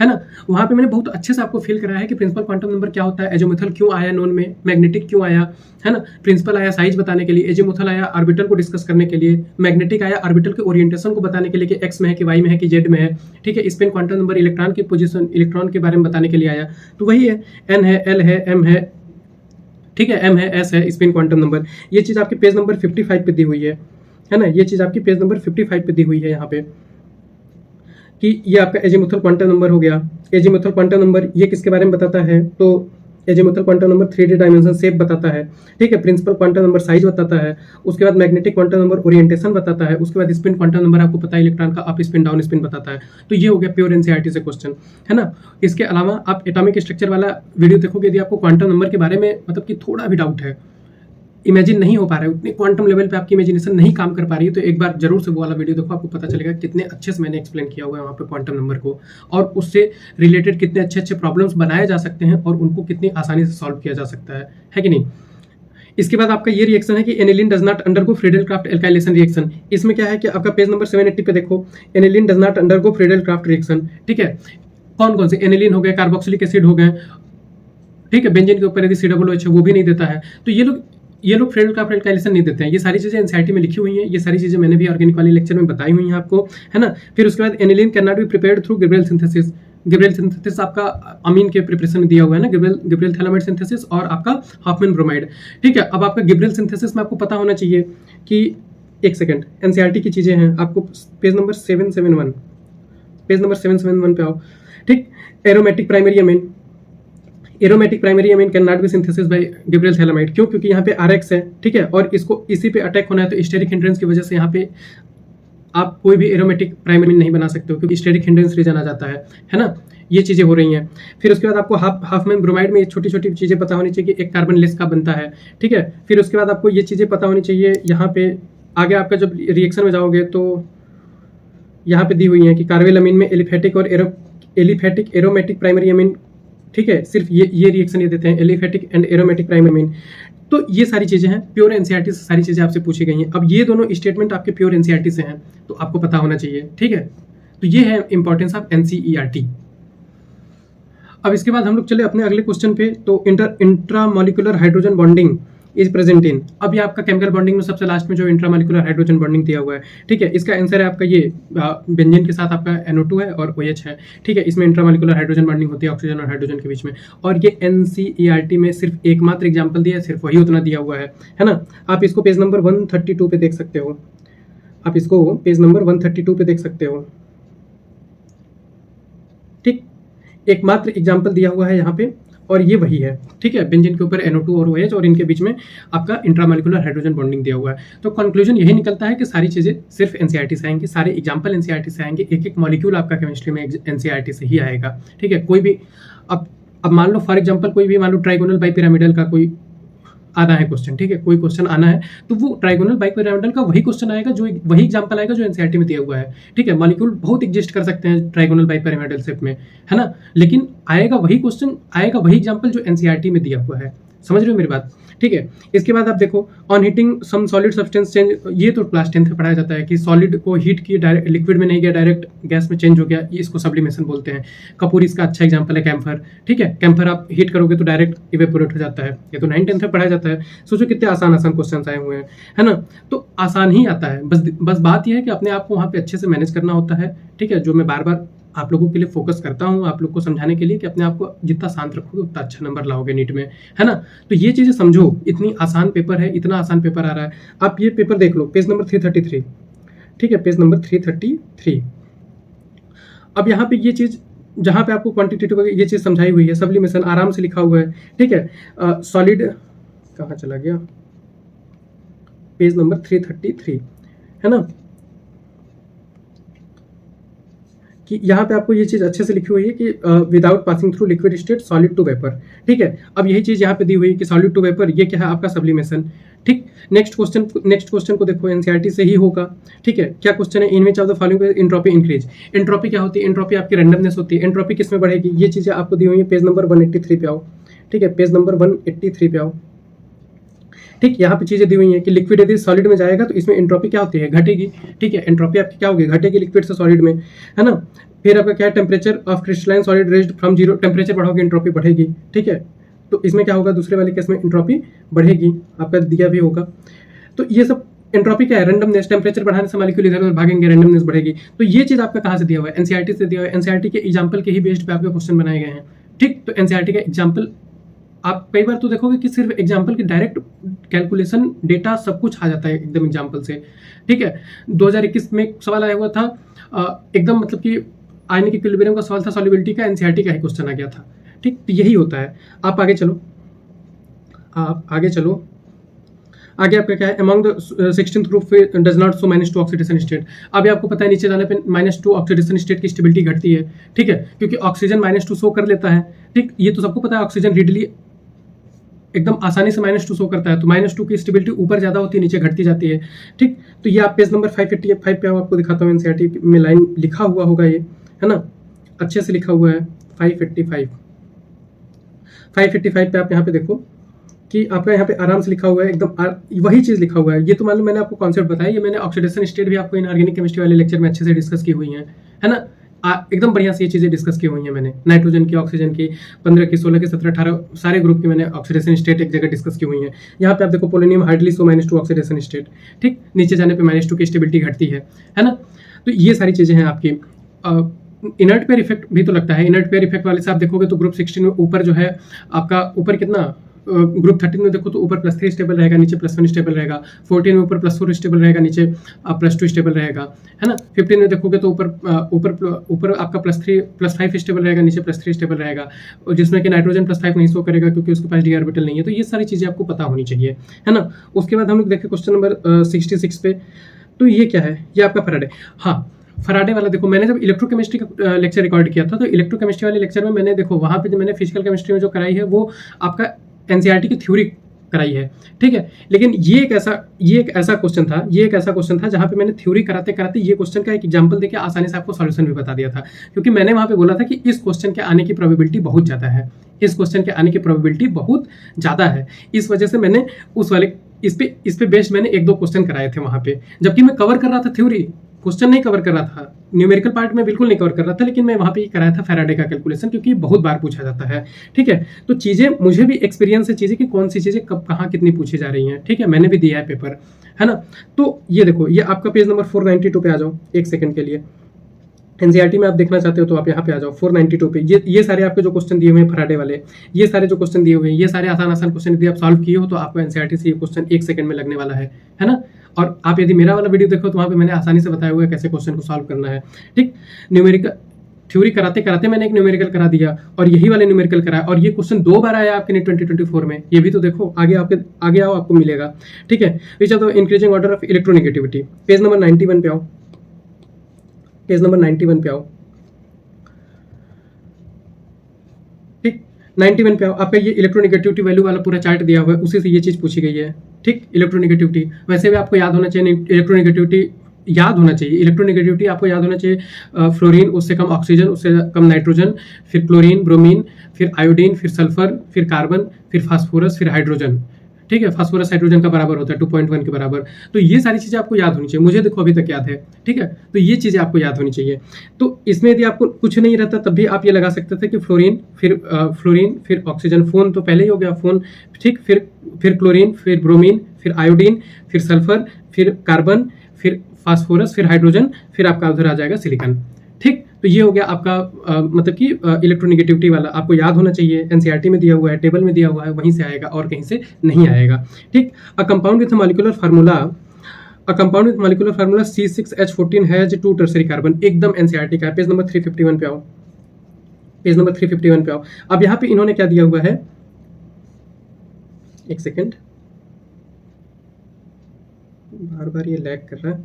है ना। वहां पे मैंने बहुत अच्छे से आपको फील कराया है कि प्रिंसिपल क्वांटम नंबर क्या होता है, एजीमुथल क्यों आया नोन में, मैग्नेटिक क्यों आया, है ना। प्रिंसिपल आया साइज बताने के लिए, एजीमुथल आया ऑर्बिटल को डिस्कस करने के लिए, मैग्नेटिक आया ऑर्बिटल के ओरिएंटेशन को बताने के लिए कि एक्स में है कि वाई में है कि जेड में है, ठीक है। स्पिन क्वांटम नंबर इलेक्ट्रॉन की पोजीशन, इलेक्ट्रॉन के बारे में बताने के लिए आया। तो वही है, एन है, एल है, एम है, ठीक है, एम है, एस है, स्पिन क्वांटम नंबर। ये चीज आपके पेज नंबर 55 पे दी हुई है ना। ये चीज आपकी पेज नंबर 55 पे दी हुई है यहाँ पे कि ये आपका एजीमुथल क्वांटम नंबर हो गया। एजीमुथल क्वांटम नंबर ये किसके बारे में बताता है, तो azimuthal quantum number 3D dimension shape बताता है, ठीक है। प्रिंसिपल क्वांटम नंबर साइज बताता है, उसके बाद मैग्नेटिक क्वांटम नंबर ओरिएंटेशन बताता है, उसके बाद स्पिन क्वांटम नंबर आपको पता है इलेक्ट्रॉन का अप स्पिन डाउन स्पिन बताता है। तो ये हो गया प्योर एनसीईआरटी से क्वेश्चन, है ना। इसके अलावा आप एटॉमिक स्ट्रक्चर वाला वीडियो देखोगे, यदि आपको क्वांटम नंबर के बारे में मतलब कि थोड़ा भी डाउट है, इमेजिन नहीं हो पा रहा है, उतने क्वांटम लेवल पे आपकी इमेजिनेशन नहीं काम कर पा रही है, तो एक बार जरूर से वो वाला वीडियो देखो, आपको पता चलेगा कितने अच्छे से मैंने एक्सप्लेन किया हुआ है वहाँ पे क्वांटम नंबर को, और उससे रिलेटेड कितने अच्छे प्रॉब्लम्स बनाए जा सकते हैं और उनको कितनी आसानी से सॉल्व किया जा सकता है कि नहीं। इसके बाद आपका ये रिएक्शन है कि aniline does not undergo Friedel craft alkylation reaction. इसमें क्या है कि आपका पेज नंबर 780 पे देखो, aniline does not undergo Friedel craft reaction. ठीक है, कौन कौन से एनिलीन हो गए, कार्बोक्सिलिक एसिड हो गए, ठीक है, बेंजीन के ऊपर यदि COOH है वो भी नहीं देता है। तो ये लोग फ्रीडल क्राफ्ट एल्काइलेशन नहीं देते हैं। ये सारी चीजें एनसीईआरटी में लिखी हुई हैं, ये सारी चीजें मैंने भी ऑर्गेनिक वाले लेक्चर में बताई हुई हैं आपको, है ना। फिर उसके बाद aniline can not be prepared through Gabriel synthesis. Gabriel synthesis आपका अमीन के प्रिपरेशन में दिया हुआ है ना, गिब्रेल थैलामाइड सिंथेसिस और आपका हॉफमैन ब्रोमाइड। ठीक है, अब आपका गिब्रेल सिंथेसिस में आपको पता होना चाहिए कि एक सेकंड, एनसीईआरटी की चीजें हैं, आपको पेज नंबर 771 पे आओ। ठीक, aromatic primary amine, aromatic primary amine can not be synthesis by Gabriel phthalimide. क्यों? क्योंकि यहाँ पे RX है, ठीक है, और इसको इसी पे अटैक होना है, तो स्टेरिक हिंड्रेंस की वजह से यहाँ पे आप कोई भी एरोमेटिक प्राइमरी नहीं बना सकते हो, क्योंकि स्टेरिक हिंड्रेंस रीजन आ जाता है ना। ये चीजें हो रही हैं। फिर उसके बाद आपको हाफमैन ब्रोमाइड में ये छोटी छोटी चीजें पता होनी चाहिए कि एक कार्बन लेस का बनता है, ठीक है। फिर उसके बाद आपको ये चीजें पता होनी चाहिए, यहाँ पे आगे आपका जब रिएक्शन में जाओगे तो यहाँ पे दी हुई है कि कार्बेल अमीन में एलिफेटिक और एलिफेटिक एरोमेटिक प्राइमरी अमीन, ठीक है, सिर्फ ये रिएक्शन ये देते हैं, एलिफेटिक एंड एरोमेटिक प्राइमरी अमीन। तो ये सारी चीजें हैं, प्योर एनसीईआरटी से सारी चीजें आपसे पूछी गई हैं। अब ये दोनों स्टेटमेंट आपके प्योर एनसीईआरटी से हैं, तो आपको पता होना चाहिए, ठीक है। तो ये है इंपॉर्टेंस ऑफ एनसीईआरटी। अब इसके बाद हम लोग चले अपने अगले क्वेश्चन पे। तो intramolecular hydrogen bonding is present in, अब ये आपका केमिकल बॉन्डिंग में सबसे लास्ट में जो इंट्रामोलिकुलर हाइड्रोजन बॉन्डिंग दिया हुआ है, ठीक है। इसका आंसर है आपका ये बेंजीन के साथ आपका NO2 है और OH है, ठीक है। इसमें इंट्रामोलिकुलर हाइड्रोजन बॉन्डिंग होती है ऑक्सीजन और हाइड्रोजन के बीच में, और ये एनसीईआरटी में सिर्फ एकमात्र एग्जाम्पल दिया है, सिर्फ वही उतना दिया हुआ है ना। आप इसको पेज नंबर 132 पे देख सकते हो, आप इसको पेज नंबर 132 पे देख सकते हो, ठीक। एकमात्र एग्जाम्पल दिया हुआ है यहाँ पे, और ये वही है, ठीक है। बेंजीन के ऊपर NO2 और OH और इनके बीच में आपका इंट्रामोलिकुलर हाइड्रोजन बॉन्डिंग दिया हुआ है। तो कंक्लूजन यही निकलता है कि सारी चीजें सिर्फ एनसीईआरटी से आएंगी, सारे एग्जाम्पल एनसीईआरटी से आएंगे, एक एक मॉलिक्यूल आपका केमिस्ट्री में एनसीईआरटी से ही आएगा, ठीक है। कोई भी अब मान लो फॉर एग्जाम्पल कोई भी मान लो ट्राइगोनल बाइपिरामिडल का कोई आना है क्वेश्चन, ठीक है, कोई क्वेश्चन आना है, तो वो ट्राइगोनल बाइपिरामिडल का वही क्वेश्चन आएगा, जो वही एग्जांपल आएगा जो एनसीईआरटी में दिया हुआ है, ठीक है। मॉलिक्यूल बहुत एग्जिस्ट कर सकते हैं ट्राइगोनल बाइपिरामिडल शेप में, है ना, लेकिन आएगा वही क्वेश्चन, आएगा वही एग्जांपल जो एनसीईआरटी में दिया हुआ है। समझ रहे हो मेरी बात, ठीक है। इसके बाद आप देखो on heating some solid substance change, ये तो क्लास 10th में पढ़ाया जाता है कि सॉलिड को हीट की डायरेक्ट लिक्विड में नहीं गया, डायरेक्ट गैस में चेंज हो गया, ये इसको सब्लिमेशन बोलते हैं। कपूर इसका अच्छा एग्जांपल है, कैम्फर, ठीक है। कैम्फर आप हीट करोगे तो डायरेक्ट इवेपोरेट हो जाता है, ये तो 9th-10th में पढ़ाया जाता है। सोचो कितने आसान आसान क्वेश्चन आए हुए हैं, है ना। तो आसान ही आता है, बस बात यह है कि अपने आप को वहाँ पे अच्छे से मैनेज करना होता है, ठीक है। जो मैं बार बार आप लोगों के लिए फोकस करता हूँ, आप लोग को समझाने के लिए कि अपने आप को जितना शांत रखोगे उतना अच्छा नंबर लाओगे नीट में, है ना। तो ये चीजें समझो, इतनी आसान पेपर है, इतना आसान पेपर आ रहा है। आप ये पेपर देख लो, पेज नंबर 333, ठीक है, पेज नंबर 333। अब यहाँ पे ये चीज जहाँ पे आपको क्वांटिटेटिव ये चीज समझाई हुई है, सब्लिमेशन आराम से लिखा हुआ है, ठीक है। सॉलिड कहाँ चला गया, पेज नंबर 333, है ना, कि यहाँ पे आपको ये चीज अच्छे से लिखी हुई है कि without passing through liquid state solid to vapour, ठीक है। अब यही चीज यहाँ पे दी हुई है कि सॉलिड टू वेपर, ये क्या है आपका सब्लिमेशन, ठीक। नेक्स्ट क्वेश्चन को देखो, एनसीईआरटी से ही होगा, ठीक है। क्या क्वेश्चन है, in which of the following entropy increase. Entropy क्या होती है, एंट्रोपी आपकी रैंडमनेस होती है। एंट्रोपी किस में बढ़ेगी, ये चीजें आपको दी हुई है, पेज नंबर 183 पे आओ, ठीक है, पेज नंबर 183 पे आओ, ठीक। यहाँ पे चीजें दी हुई है कि लिक्विड यदि सॉलिड में जाएगा तो इसमें एंट्रोपी क्या होती है, घटेगी, ठीक है। एंट्रोपी आपकी क्या होगी, घटेगी लिक्विड से सॉलिड में, है ना। फिर आपका क्या है, temperature of crystalline solid raised from 0, temperature बढ़ोगे एंट्रोपी बढ़ेगी, ठीक है। तो इसमें क्या होगा, दूसरे वाले केस में एंट्रोपी बढ़ेगी, आपका दिया भी होगा। तो ये सब एंट्रोपी क्या है, रैंडमनेस, टेम्परेचर बढ़ाने से मॉलिक्यूल इधर उधर भागेंगे, रैंडमनेस बढ़ेगी। तो ये चीज आपका कहाँ से दिया हुआ है, एनसीईआरटी से दिया हुआ है। एनसीईआरटी के एग्जाम्पल के ही बेस्ड पे आपके क्वेश्चन बनाए गए हैं, ठीक। तो एनसीईआरटी का एग्जाम्पल आप कई बार तो देखोगे कि सिर्फ एग्जाम्पल की डायरेक्ट कैलकुलेशन डेटा सब कुछ आ जाता है एकदम एग्जाम्पल से, ठीक है। 2021 में एक सवाल आया हुआ था, एकदम मतलब कि आयनिक इक्विलिब्रियम का सवाल था, सॉल्युबिलिटी का, एनसीईआरटी का ही क्वेश्चन आ गया था, ठीक। तो यही होता है। आप आगे चलो, आगे आपका क्या है, among the 16th group does not show -2 oxidation state. अभी आपको पता है नीचे जाने पे -2 ऑक्सीडेशन स्टेट की स्टेबिलिटी घटती है, ठीक है, क्योंकि ऑक्सीजन -2 शो कर लेता है, ठीक। ये तो सबको पता है, ऑक्सीजन रीडली एकदम आसानी से -2 शो करता है, तो -2 की स्टेबिलिटी ऊपर ज्यादा होती है, नीचे घटती जाती है, ठीक। तो ये आप पेज नंबर 585 पे आपको दिखाता हूँ, एनसीईआरटी में लाइन लिखा हुआ होगा, ये है ना, अच्छे से लिखा हुआ है। 585 पे आप यहाँ पे देखो, कि आपका यहाँ पे आराम से लिखा हुआ है एकदम वही चीज़ लिखा हुआ है। ये तो मान लो मैंने आपको कॉन्सेप्ट बताया, ये मैंने ऑक्सीडेशन स्टेट भी आपको इनऑर्गेनिक केमिस्ट्री वाले लेक्चर में अच्छे से डिस्कस की हुई है ना। एकदम बढ़िया से ये चीज़ें डिस्कस की हुई हैं मैंने, नाइट्रोजन की, ऑक्सीजन की, 15 की, 16 की, 17, 18 सारे ग्रुप की मैंने ऑक्सीडेशन स्टेट एक जगह डिस्कस की हुई है। यहाँ पे आप देखो पोलोनियम हार्डली सो -2 ऑक्सीडेशन स्टेट, ठीक, नीचे जाने पे -2 की स्टेबिलिटी घटती है ना। तो ये सारी चीज़ें हैं आपकी। इनर्ट पेयर इफेक्ट भी तो लगता है। इनर्ट पेयर इफेक्ट वाले से आप देखोगे तो ग्रुप 16 में ऊपर जो है आपका, ऊपर कितना, ग्रुप 13 में देखो तो ऊपर +3 स्टेबल रहेगा, नीचे +1 स्टेबल रहेगा। 14 में ऊपर +4 स्टेबल रहेगा, नीचे +2 स्टेबल रहेगा, है ना। 15 में देखोगे तो ऊपर आपका +5 स्टेबल रहेगा, नीचे +3 स्टेबल रहेगा, और जिसमें कि नाइट्रोजन +5 नहीं शो करेगा क्योंकि उसके पास डी ऑर्बिटल नहीं है। तो ये सारी चीज़ें आपको पता होनी चाहिए, है ना। उसके बाद हम लोग देखें क्वेश्चन नंबर 66 पे। तो ये क्या है, ये आपका फैराडे। हाँ, फैराडे वाला देखो, मैंने जब इलेक्ट्रोकेमिस्ट्री का लेक्चर रिकॉर्ड किया था तो इलेक्ट्रोकेमिस्ट्री वाले लेक्चर में मैंने देखो वहाँ पे जो मैंने फिजिकल केमिस्ट्री में जो कराई है वो आपका एनसीईआरटी की थ्योरी कराई है, ठीक है। लेकिन ये एक ऐसा क्वेश्चन था जहाँ पे मैंने थ्योरी कराते कराते ये क्वेश्चन का एक एग्जांपल देके आसानी से आपको सॉल्यूशन भी बता दिया था, क्योंकि मैंने वहाँ पे बोला था कि इस क्वेश्चन के आने की प्रोबेबिलिटी बहुत ज़्यादा है, इस क्वेश्चन के आने की प्रोबेबिलिटी बहुत ज़्यादा है। इस वजह से मैंने उस वाले इस पे बेस्ड मैंने 1-2 क्वेश्चन कराए थे वहाँ पे, जबकि मैं कवर कर रहा था थ्योरी, क्वेश्चन नहीं कवर कर रहा था, न्यूमेरिकल पार्ट में बिल्कुल नहीं कवर कर रहा था, लेकिन मैं वहाँ पे कराया था फैराडे का कैलकुलेशन, क्योंकि बहुत बार पूछा जाता है, ठीक है। तो चीज़ें मुझे भी एक्सपीरियंस है चीज़ें कि कौन सी चीज़ें कब कहाँ कितनी पूछी जा रही हैं, ठीक है, मैंने भी दिया है पेपर, है ना। तो ये देखो, ये आपका पेज नंबर 492 पे आ जाओ एक सेकंड के लिए। एनसीईआरटी में आप देखना चाहते हो तो आप यहाँ पे आ जाओ 492 पे। ये सारे आपके जो क्वेश्चन दिए हुए हैं फैराडे वाले, ये सारे जो क्वेश्चन दिए हुए हैं, ये सारे आसान क्वेश्चन यदि आप सॉल्व किए हो तो आपको एनसीईआरटी से ये क्वेश्चन 1 सेकंड में लगने वाला है ना। और आप यदि मेरा वाला वीडियो देखो तो वहाँ पे मैंने आसानी से बताया हुआ है कैसे क्वेश्चन को सॉल्व करना है, ठीक। न्यूमेरिकल थ्योरी कराते कराते मैंने एक न्यूमेरिकल करा दिया और यही वाले न्यूमेरिकल कराया, और ये क्वेश्चन 2 बार आया आपके 2024 में, ये भी तो देखो, आगे आओ आपको मिलेगा, ठीक है। Which are the increasing order of electronegativity, page number 91 पे आओ, पेज नंबर 91 पे आओ, ठीक, 91 पे आओ। आपका ये इलेक्ट्रोनेगेटिविटी वैल्यू वाला पूरा चार्ट दिया हुआ है, उसी से ये चीज़ पूछी गई है, ठीक। इलेक्ट्रोनेगेटिविटी वैसे भी आपको याद होना चाहिए, इलेक्ट्रोनेगेटिविटी आपको याद होना चाहिए। फ्लोरीन, उससे कम ऑक्सीजन, उससे कम नाइट्रोजन, फिर क्लोरीन, ब्रोमीन, फिर आयोडीन, फिर सल्फर, फिर कार्बन, फिर फास्फोरस, फिर हाइड्रोजन, ठीक है। फास्फोरस हाइड्रोजन का बराबर होता है 2.1 के बराबर। तो ये सारी चीज़ें आपको याद होनी चाहिए, मुझे देखो अभी तक याद है, ठीक है। तो ये चीज़ें आपको याद होनी चाहिए। तो इसमें यदि आपको कुछ नहीं रहता तब भी आप ये लगा सकते थे कि फ्लोरीन, फिर ऑक्सीजन, फोन तो पहले ही हो गया, फोन, ठीक, फिर क्लोरीन, फिर ब्रोमीन, फिर आयोडीन, फिर सल्फर, फिर कार्बन, फिर फास्फोरस, फिर हाइड्रोजन, फिर आपका उधर आ जाएगा सिलिकॉन, ठीक। तो ये हो गया आपका मतलब कि इलेक्ट्रोनेगेटिविटी वाला आपको याद होना चाहिए, एनसीईआरटी में दिया हुआ है, टेबल में दिया हुआ है, वहीं से आएगा और कहीं से नहीं आएगा, ठीक। A compound with molecular formula C6H14 has 2 tertiary carbon, एकदम एनसीईआरटी का है। पेज नंबर 351 पे आओ, पेज नंबर 351 पे आओ। अब यहाँ पे इन्होंने क्या दिया हुआ है, एक सेकेंड, बार ये लैग कर रहा है,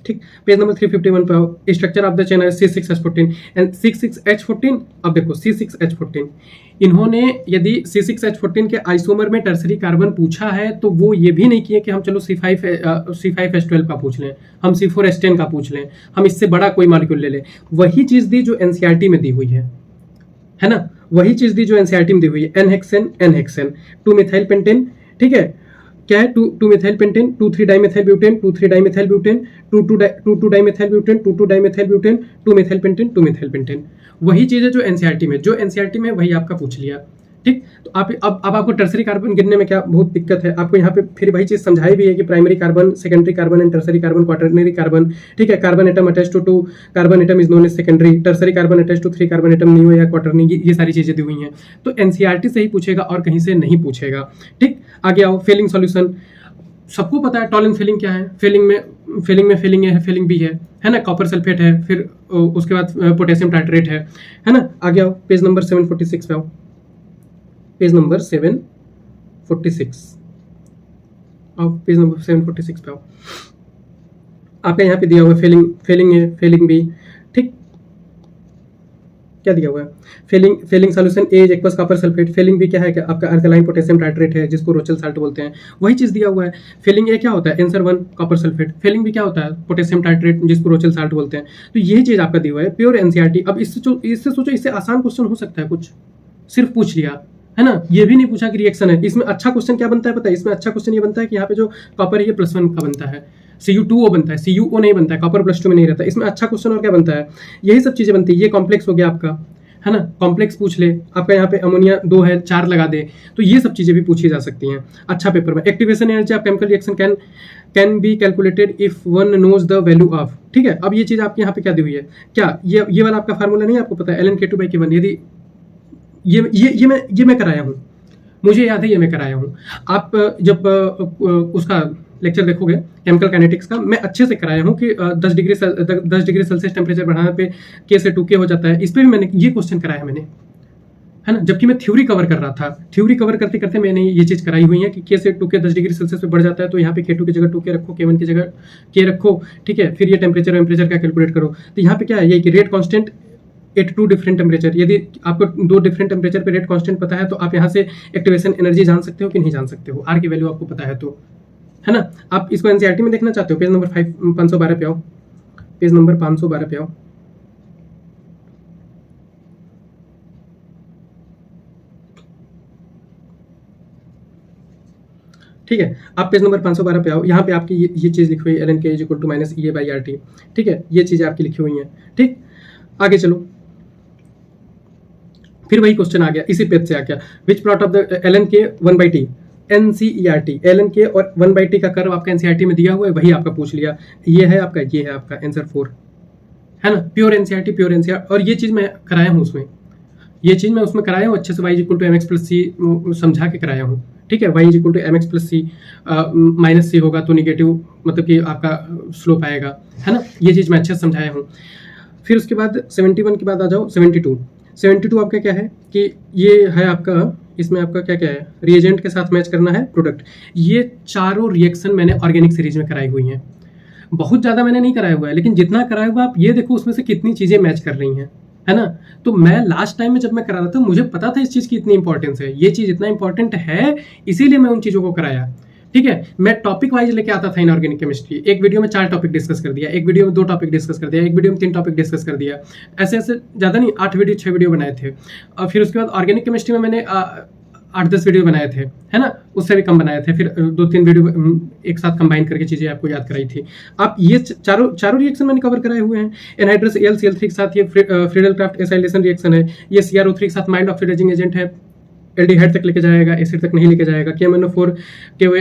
ठीक। पेज नंबर 351 पे आओ। स्ट्रक्चर ऑफ द चेन है C6H14 एंड C6H14। अब देखो C6H14, इन्होंने यदि C6H14 के आइसोमर में टर्सरी कार्बन पूछा है तो वो ये भी नहीं किए कि हम चलो C5H12 का पूछ लें, हम C4H10 का पूछ लें, हम इससे बड़ा कोई मॉलिक्यूल ले लें। वही चीज़ दी जो एनसीईआरटी में दी हुई है ना, वही चीज़ दी जो एनसीईआरटी में दी हुई है। N-हेक्सेन 2 मिथाइल पेंटेन, ठीक है, क्या है 2 methyl pentane, 2,3 dimethyl butane, 2,3 dimethyl butane, 2,2 dimethyl butane, 2,2 dimethyl butane, 2 methyl pentane, 2 methyl pentane. वही चीज़ है जो एनसीईआरटी में वही आपका पूछ लिया, ठीक। तो आप अब आपको टर्सरी कार्बन गिनने में क्या बहुत दिक्कत है, आपको यहाँ पे फिर वही चीज़ समझाई भी है कि primary carbon, secondary carbon and tertiary carbon, quaternary carbon, ठीक है। Carbon atom attach to 2 carbon atom is known as secondary, tertiary carbon attach to 3 carbon atom new या क्वाटरनरी, ये सारी चीज़ें दी हुई हैं। तो एनसीईआरटी से ही पूछेगा और कहीं से नहीं पूछेगा, ठीक। आगे आओ, फेलिंग सॉल्यूशन, सबको पता है टॉलिन फेलिंग क्या है, फेलिंग में फेलिंग है, फेलिंग भी है ना, कॉपर सल्फेट है, फिर उसके बाद पोटेशियम टाइट्रेट है ना। आगे आओ, पेज नंबर 746 पे आओ, पेज नंबर 746 आओ, पेज नंबर 746 पे आओ। आपका यहाँ पे दिया हुआ फेलिंग है, फेलिंग भी, ठीक। क्या दिया हुआ है, Fehling solution A is aqueous copper sulphate. Fehling भी क्या है कि आपका अल्कलाइन पोटेशियम टाइट्रेट है जिसको रोचेल साल्ट बोलते हैं, वही चीज़ दिया हुआ है। फेलिंग ए क्या होता है, आंसर 1 कॉपर सल्फेट। फेलिंग भी क्या होता है, पोटेशियम टाइट्रेट जिसको रोचेल साल्ट बोलते हैं। तो यही चीज़ आपका दिया हुआ है, प्योर एनसीईआरटी। अब इससे सोचो, इससे आसान क्वेश्चन हो सकता है कुछ, सिर्फ पूछ लिया है ना, ये भी नहीं पूछा कि रिएक्शन है। इसमें अच्छा क्वेश्चन क्या बनता है पता है, इसमें अच्छा क्वेश्चन ये बनता है कि यहाँ पे जो कॉपर है ये +1 का बनता है, Cu2O बनता है, CuO नहीं बनता है, कॉपर +2 में नहीं रहता। इसमें अच्छा क्वेश्चन और क्या बनता है, यही सब चीजें बनती है। ये कॉम्प्लेक्स हो गया आपका, है ना, कॉम्प्लेक्स पूछ ले आपका, यहाँ पे अमोनिया 2 है 4 लगा दे, तो ये सब चीजें भी पूछी जा सकती हैं अच्छा पेपर में। Activation energy of chemical reaction can be calculated if one knows the value of, ठीक है। अब ये चीज आपके यहाँ पे क्या दी हुई है, क्या ये वाला आपका फार्मूला नहीं आपको पता है, ln/K2/K1। यदि ये मैं कराया हूँ, मुझे याद है ये मैं कराया हूँ। आप जब उसका लेक्चर देखोगे केमिकल काइनेटिक्स का, मैं अच्छे से कराया हूँ कि 10 डिग्री सेल्सियस टेम्परेचर बढ़ाने पे K से 2K हो जाता है। इस पर भी मैंने ये क्वेश्चन कराया मैंने, है ना, जबकि मैं थ्योरी कवर कर रहा था। थ्योरी कवर करते करते मैंने ये चीज़ कराई हुई है कि K से 2K 10 डिग्री सेल्सियस पे बढ़ जाता है, तो यहाँ पे K2 की जगह 2K रखो, K1 की जगह K रखो, ठीक है। फिर ये टेम्परेचर का कैलकुलेट करो। तो यहाँ पे क्या है, ये कि rate constant at 2 different temperature. यदि आपको 2 डिफरेंट टेम्परेचर पे रेट कांस्टेंट पता है तो आप यहाँ से एक्टिवेशन एनर्जी जान सकते हो कि नहीं जान सकते हो, आर की वैल्यू आपको पता है तो, है ना। आप इसको एनसीईआरटी में देखना चाहते हो, पेज नंबर 512 पे आओ, पेज नंबर 512 पे आओ। ठीक है, आप पेज नंबर 512 पे आओ। यहाँ पे आपकी ये चीज़ लिखी हुई है, ln k = -EA/RT, ठीक है। ये चीज़ें आपकी लिखी हुई हैं, ठीक। आगे चलो, फिर वही क्वेश्चन आ गया, इसी पेज से आ गया, which plot of the ln k 1/t NCERT, ln k और 1/t का कर्व आपका एनसीईआरटी में दिया हुआ है, वही आपका पूछ लिया। ये है आपका आंसर 4, है ना, प्योर एनसीईआरटी। और ये चीज़ मैं कराया हूँ उसमें, ये चीज़ मैं उसमें कराया हूँ अच्छे से, y = mx + c समझा के कराया हूँ, ठीक है। y = mx + c, -c होगा तो निगेटिव, मतलब कि आपका स्लोप आएगा, है ना। ये चीज़ मैं अच्छे से समझाया हूँ। फिर उसके बाद 71 के बाद आ जाओ 72 आपका क्या है कि ये है आपका, इसमें आपका क्या क्या है, रिएजेंट के साथ मैच करना है प्रोडक्ट। ये चारों रिएक्शन मैंने ऑर्गेनिक सीरीज में कराई हुई हैं, बहुत ज़्यादा मैंने नहीं कराया हुआ है, लेकिन जितना कराया हुआ आप ये देखो उसमें से कितनी चीज़ें मैच कर रही हैं, है ना। तो मैं लास्ट टाइम में जब मैं करा रहा था मुझे पता था इस चीज़ की इतनी इंपॉर्टेंस है, ये चीज़ इतना इंपॉर्टेंट है, इसीलिए मैं उन चीज़ों को कराया, ठीक है। मैं टॉपिक वाइज लेके आता था इनऑर्गेनिक केमिस्ट्री, एक वीडियो में 4 टॉपिक डिस्कस कर दिया, एक वीडियो में 2 टॉपिक डिस्कस कर दिया, एक वीडियो में 3 टॉपिक डिस्कस कर दिया, ऐसे ज़्यादा नहीं, 8 वीडियो 6 वीडियो बनाए थे। और फिर उसके बाद ऑर्गेनिक केमिस्ट्री में मैंने 8-10 वीडियो बनाए थे, है ना, उससे भी कम बनाए थे। फिर 2-3 वीडियो एक साथ कंबाइन करके चीज़ें आपको याद कराई थी। आप ये चारों रिएक्शन मैंने कवर कराए हुए हैं। एनहाइड्रस AlCl3 के साथ ये फ्रीडल-क्राफ्ट एसाइलेशन रिएक्शन है, ये CrO3 के साथ माइंड ऑक्सीडाइजिंग एजेंट है, एल्डिहाइड तक लेके जाएगा, एसिड तक नहीं लेके जाएगा। KMnO4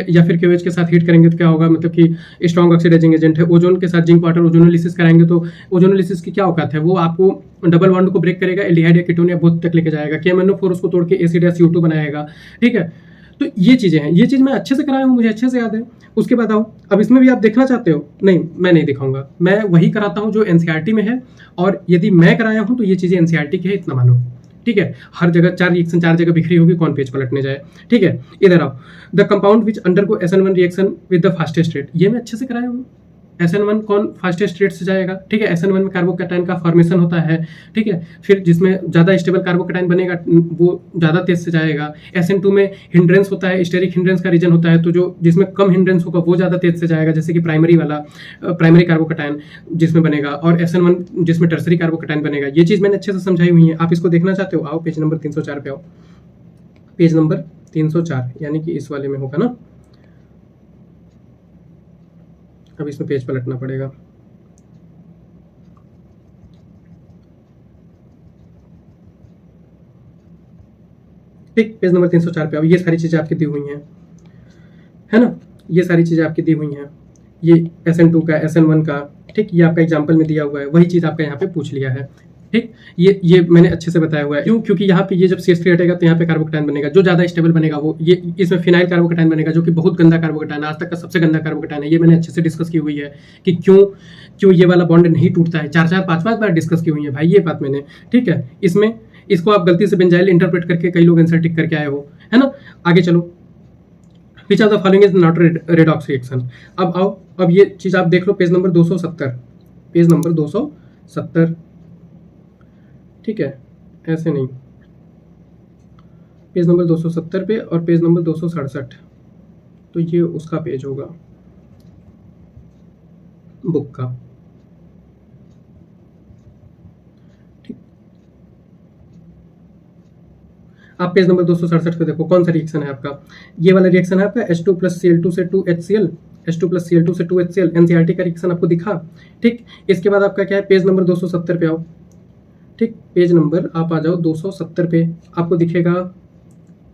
या फिर KOH के साथ हीट करेंगे तो क्या होगा, मतलब कि स्ट्रॉन्ग ऑक्सीडाइजिंग एजेंट है। ओजोन के साथ जिंक वाटर ओजोनोलिसिस कराएंगे तो ओजोनोलिसिस की क्या औकात है, वो आपको डबल बॉन्ड को ब्रेक करेगा, एल्डिहाइड या कीटोन या बोथ तक लेके जाएगा। KMnO4 उसको तोड़ के एसिड या CO2 बनाएगा, ठीक है। तो ये चीज़ें हैं, ये चीज़ मैं अच्छे से कराया हूँ, मुझे अच्छे से याद है। उसके बाद आओ, अब इसमें भी आप देखना चाहते हो, नहीं मैं नहीं दिखाऊंगा, मैं वही कराता हूँ जो एनसीईआरटी में है, और यदि मैं कराया हूँ तो ये चीज़ें एनसीईआरटी की है, इतना मानो, ठीक है। हर जगह 4 रिएक्शन 4 जगह बिखरी होगी, कौन पेज पलटने जाए, ठीक है। इधर आओ, the compound which undergo SN1 reaction with the fastest rate, ये मैं अच्छे से कराया हूँ। SN1 कौन फास्टेस्ट रेट से जाएगा, ठीक है। SN1 में कार्बोकैटायन का फॉर्मेशन होता है, ठीक है। फिर जिसमें ज़्यादा स्टेबल कार्बोकैटायन बनेगा वो ज़्यादा तेज से जाएगा। SN2 में हिंड्रेंस होता है, स्टेरिक हिंड्रेंस का रीजन होता है, तो जो जिसमें कम हिंड्रेंस होगा वो ज़्यादा तेज से जाएगा, जैसे कि प्राइमरी कार्बोकैटायन जिसमें बनेगा, और SN1 जिसमें टर्सरी कार्बोकैटायन बनेगा। ये चीज़ मैंने अच्छे से समझाई हुई है। आप इसको देखना चाहते हो, आओ पेज नंबर 304 पे आओ, पेज नंबर 304 यानी कि इस वाले में होगा ना। अब इसमें पेज पलटना पड़ेगा, ठीक। पेज नंबर 304 पे आओ, ये सारी चीजें आपकी दी हुई हैं, है ना, ये सारी चीजें आपकी दी हुई हैं। ये SN2 का, SN1 का, ठीक, ये आपका एग्जाम्पल में दिया हुआ है, वही चीज आपका यहाँ पे पूछ लिया है, ठीक। ये मैंने अच्छे से बताया हुआ है, क्यों, क्योंकि यहाँ पे ये जब CH3 हटेगा तो यहाँ पे कार्बोकैटायन बनेगा, जो ज़्यादा स्टेबल बनेगा वो ये, इसमें फिनाइल कार्बोकैटायन बनेगा, जो कि बहुत गंदा कार्बोकैटायन, आज तक का सबसे गंदा कार्बोकैटायन है। ये मैंने अच्छे से डिस्कस की हुई है कि क्यों ये वाला बॉन्ड नहीं टूटता है, 4-4 5-5 बार डिस्कस की हुई है भाई ये बात मैंने, ठीक है। इसमें इसको आप गलती से बेंजाइल इंटरप्रेट करके कई लोग आंसर टिक करके आए हो, है ना। आगे चलो, विच of the following is not redox reaction. अब आओ, अब ये चीज़ आप देख लो, पेज नंबर 270, पेज नंबर 270, ठीक है। ऐसे नहीं, पेज नंबर 270 पे और पेज नंबर 267, तो ये उसका पेज होगा बुक का। ठीक, आप पेज नंबर 267 पे देखो कौन सा रिएक्शन है आपका, ये वाला रिएक्शन है आपका H2 प्लस Cl2 से 2HCl, H2 प्लस Cl2 से 2HCl, एनसीईआरटी का रिएक्शन आपको दिखा। ठीक, इसके बाद आपका क्या है, पेज नंबर 270 पे आओ। ठीक, पेज नंबर आप आ जाओ 270 पे, आपको दिखेगा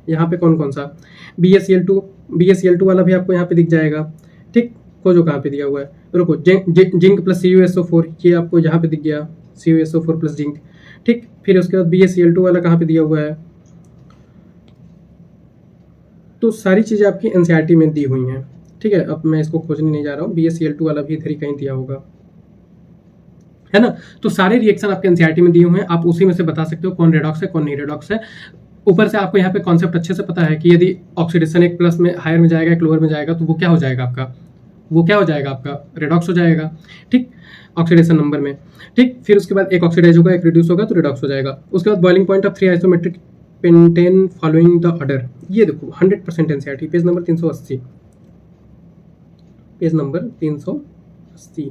यहाँ पे कौन कौन सा, BaCl2 वाला भी आपको यहाँ पे दिख जाएगा। ठीक, खोजो कहाँ पे दिया हुआ है, रुको, जिंक प्लस CuSO4, ये आपको यहाँ पे दिख गया, CuSO4 प्लस जिंक। ठीक, फिर उसके बाद BaCl2 वाला कहाँ पे दिया हुआ है, तो सारी चीज़ें आपकी एनसीईआरटी में दी हुई हैं। ठीक है, अब मैं इसको खोजने नहीं जा रहा हूँ, BaCl2 वाला भी इधर ही कहीं दिया होगा, है ना। तो सारे रिएक्शन आपके एनसीईआरटी में दिए हुए हैं, आप उसी में से बता सकते हो कौन रेडॉक्स है कौन नहीं रेडॉक्स है। ऊपर से आपको यहाँ पे कॉन्सेप्ट अच्छे से पता है कि यदि ऑक्सीडेशन एक प्लस में हायर में जाएगा एक लोअर में जाएगा तो वो क्या हो जाएगा आपका, वो क्या हो जाएगा आपका, रेडॉक्स हो जाएगा। ठीक, ऑक्सीडेशन नंबर में। ठीक, फिर उसके बाद एक ऑक्सीडाइज होगा एक रिड्यूस होगा तो रेडॉक्स हो जाएगा। उसके बाद boiling point of 3 isometric pentane following the order, ये देखो 100% NCERT, page number 380, page number 380।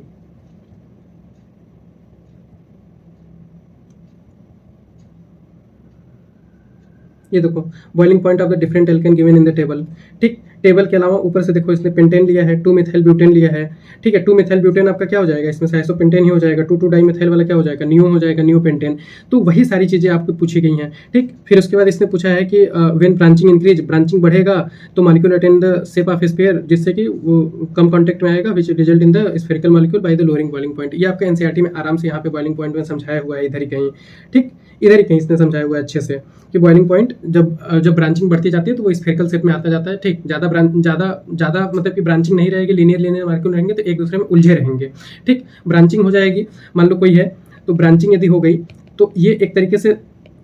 ये देखो boiling point of the different alkane given in the table. ठीक, टेबल के अलावा ऊपर से देखो इसने पेंटेन लिया है, 2 मिथाइल ब्यूटेन लिया है। ठीक है, 2 मिथाइल ब्यूटेन आपका क्या हो जाएगा, इसमें से आइसोपेंटेन ही हो जाएगा, 2 डाई मिथाइल वाला क्या हो जाएगा, नियो हो जाएगा, नियो पेंटेन। तो वही सारी चीजें आपको पूछी गई हैं। ठीक, फिर उसके बाद इसने पूछा है कि व्हेन ब्रांचिंग इंक्रीज, ब्रांचिंग बढ़ेगा तो molecule attend the shape of sphere, जिससे कि वो कम कॉन्टेक्ट में आएगा, which result in the spherical molecule by the lowering boiling point. ये आपका एनसीईआरटी में आराम से यहाँ पे बॉइलिंग पॉइंट में समझाया हुआ है, इधर ही कहीं। ठीक, इधर ही कहीं इसने समझाया हुआ है अच्छे से कि बॉइलिंग पॉइंट जब ब्रांचिंग बढ़ती जाती है तो वो स्फेरिकल शेप में आता जाता है। ठीक, ज़्यादा मतलब कि ब्रांचिंग नहीं रहेगी, लीनियर मॉलिक्यूल रहेंगे तो एक दूसरे में उलझे रहेंगे। ठीक, ब्रांचिंग हो जाएगी, मान लो कोई है तो ब्रांचिंग यदि हो गई तो ये एक तरीके से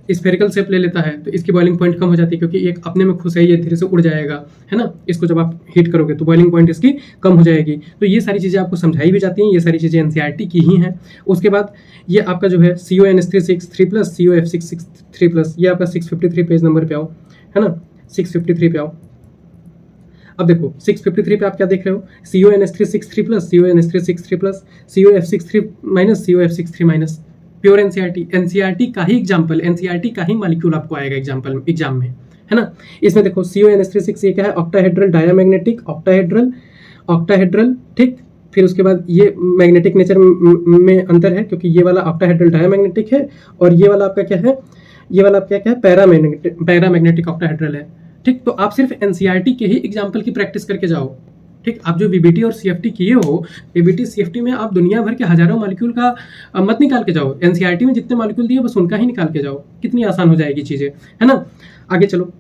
स्फेरिकल शेप ले लेता है, तो इसकी बॉइलिंग पॉइंट कम हो जाती है क्योंकि एक अपने में खुश है, ये धीरे से उड़ जाएगा, है ना। इसको जब आप हीट करोगे तो बॉइलिंग पॉइंट इसकी कम हो जाएगी। तो ये सारी चीज़ें आपको समझाई भी जाती हैं, ये सारी चीज़ें एनसीईआरटी की ही हैं। उसके बाद ये आपका जो है CONH3 प्लस COF6 प्लस, ये आपका 653 पेज नंबर पे आओ, है ना, 653 पे आओ। अब देखो 653 पे आप क्या देख रहे हो, CONH3 plus CONH3 plus COF6 minus COF6 minus, pure NCERT का ही एग्जाम्पल, एनसीईआरटी का ही मॉलिक्यूल आपको आएगा एग्जाम में, है ना। इसमें देखो CONH3 ये क्या है, ऑक्टाहेड्रल डायामैग्नेटिक, ऑक्टाहेड्रल। ठीक, फिर उसके बाद ये मैग्नेटिक नेचर में अंतर है क्योंकि ये वाला ऑक्टाहेड्रल डायामैग्नेटिक है और ये वाला आपका क्या है, ये वाला आपका क्या है, पैरामैग्नेटिक ऑक्टाहेड्रल है। ठीक, तो आप सिर्फ एनसीईआरटी के ही एग्जाम्पल की प्रैक्टिस करके जाओ। ठीक, आप जो वीबीटी और सीएफटी किए हो, वीबीटी सीएफटी में आप दुनिया भर के हजारों मॉलिक्यूल का मत निकाल के जाओ, एनसीईआरटी में जितने मॉलिक्यूल दिए बस उनका ही निकाल के जाओ, कितनी आसान हो जाएगी चीजें, है ना। आगे चलो,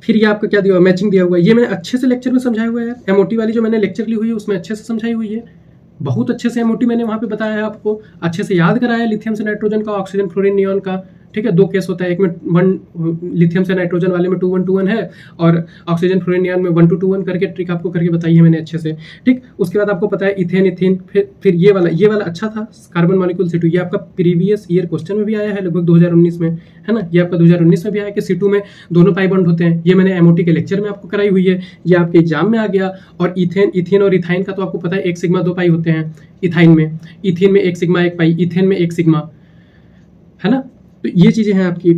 फिर ये आपका क्या दिया हुआ, मैचिंग दिया हुआ है, ये मैंने अच्छे से लेक्चर में समझाया हुआ है यार, एमओटी वाली जो मैंने लेक्चर ली हुई है उसमें अच्छे से समझाई हुई है, बहुत अच्छे से एमओटी मैंने वहाँ पे बताया है आपको, अच्छे से याद कराया लिथियम से नाइट्रोजन का, ऑक्सीजन फ्लोरीन नियॉन का। ठीक है, 2 केस होता है, एक में 1 लिथियम से नाइट्रोजन वाले में 2-1-2-1 है और ऑक्सीजन फ्लोरीन नियॉन में 1-2-2-1 करके ट्रिक आपको करके बताई है मैंने अच्छे से। ठीक, उसके बाद आपको पता है इथेन, फिर ये वाला अच्छा था, कार्बन मॉलिक्यूल C2, ये आपका प्रीवियस ईयर क्वेश्चन में भी आया है लगभग 2019 में, है ना। ये आपका 2019 में भी आया कि C2 में दोनों पाई बॉन्ड होते हैं, ये मैंने एमओटी के लेक्चर में आपको कराई हुई है, ये आपके एग्जाम में आ गया। और इथेन और इथाइन का तो आपको पता है 1 सिग्मा 2 पाई होते हैं इथाइन में 1 सिग्मा 1 पाई, इथेन में 1 सिग्मा, है ना। तो ये चीजें हैं आपकी।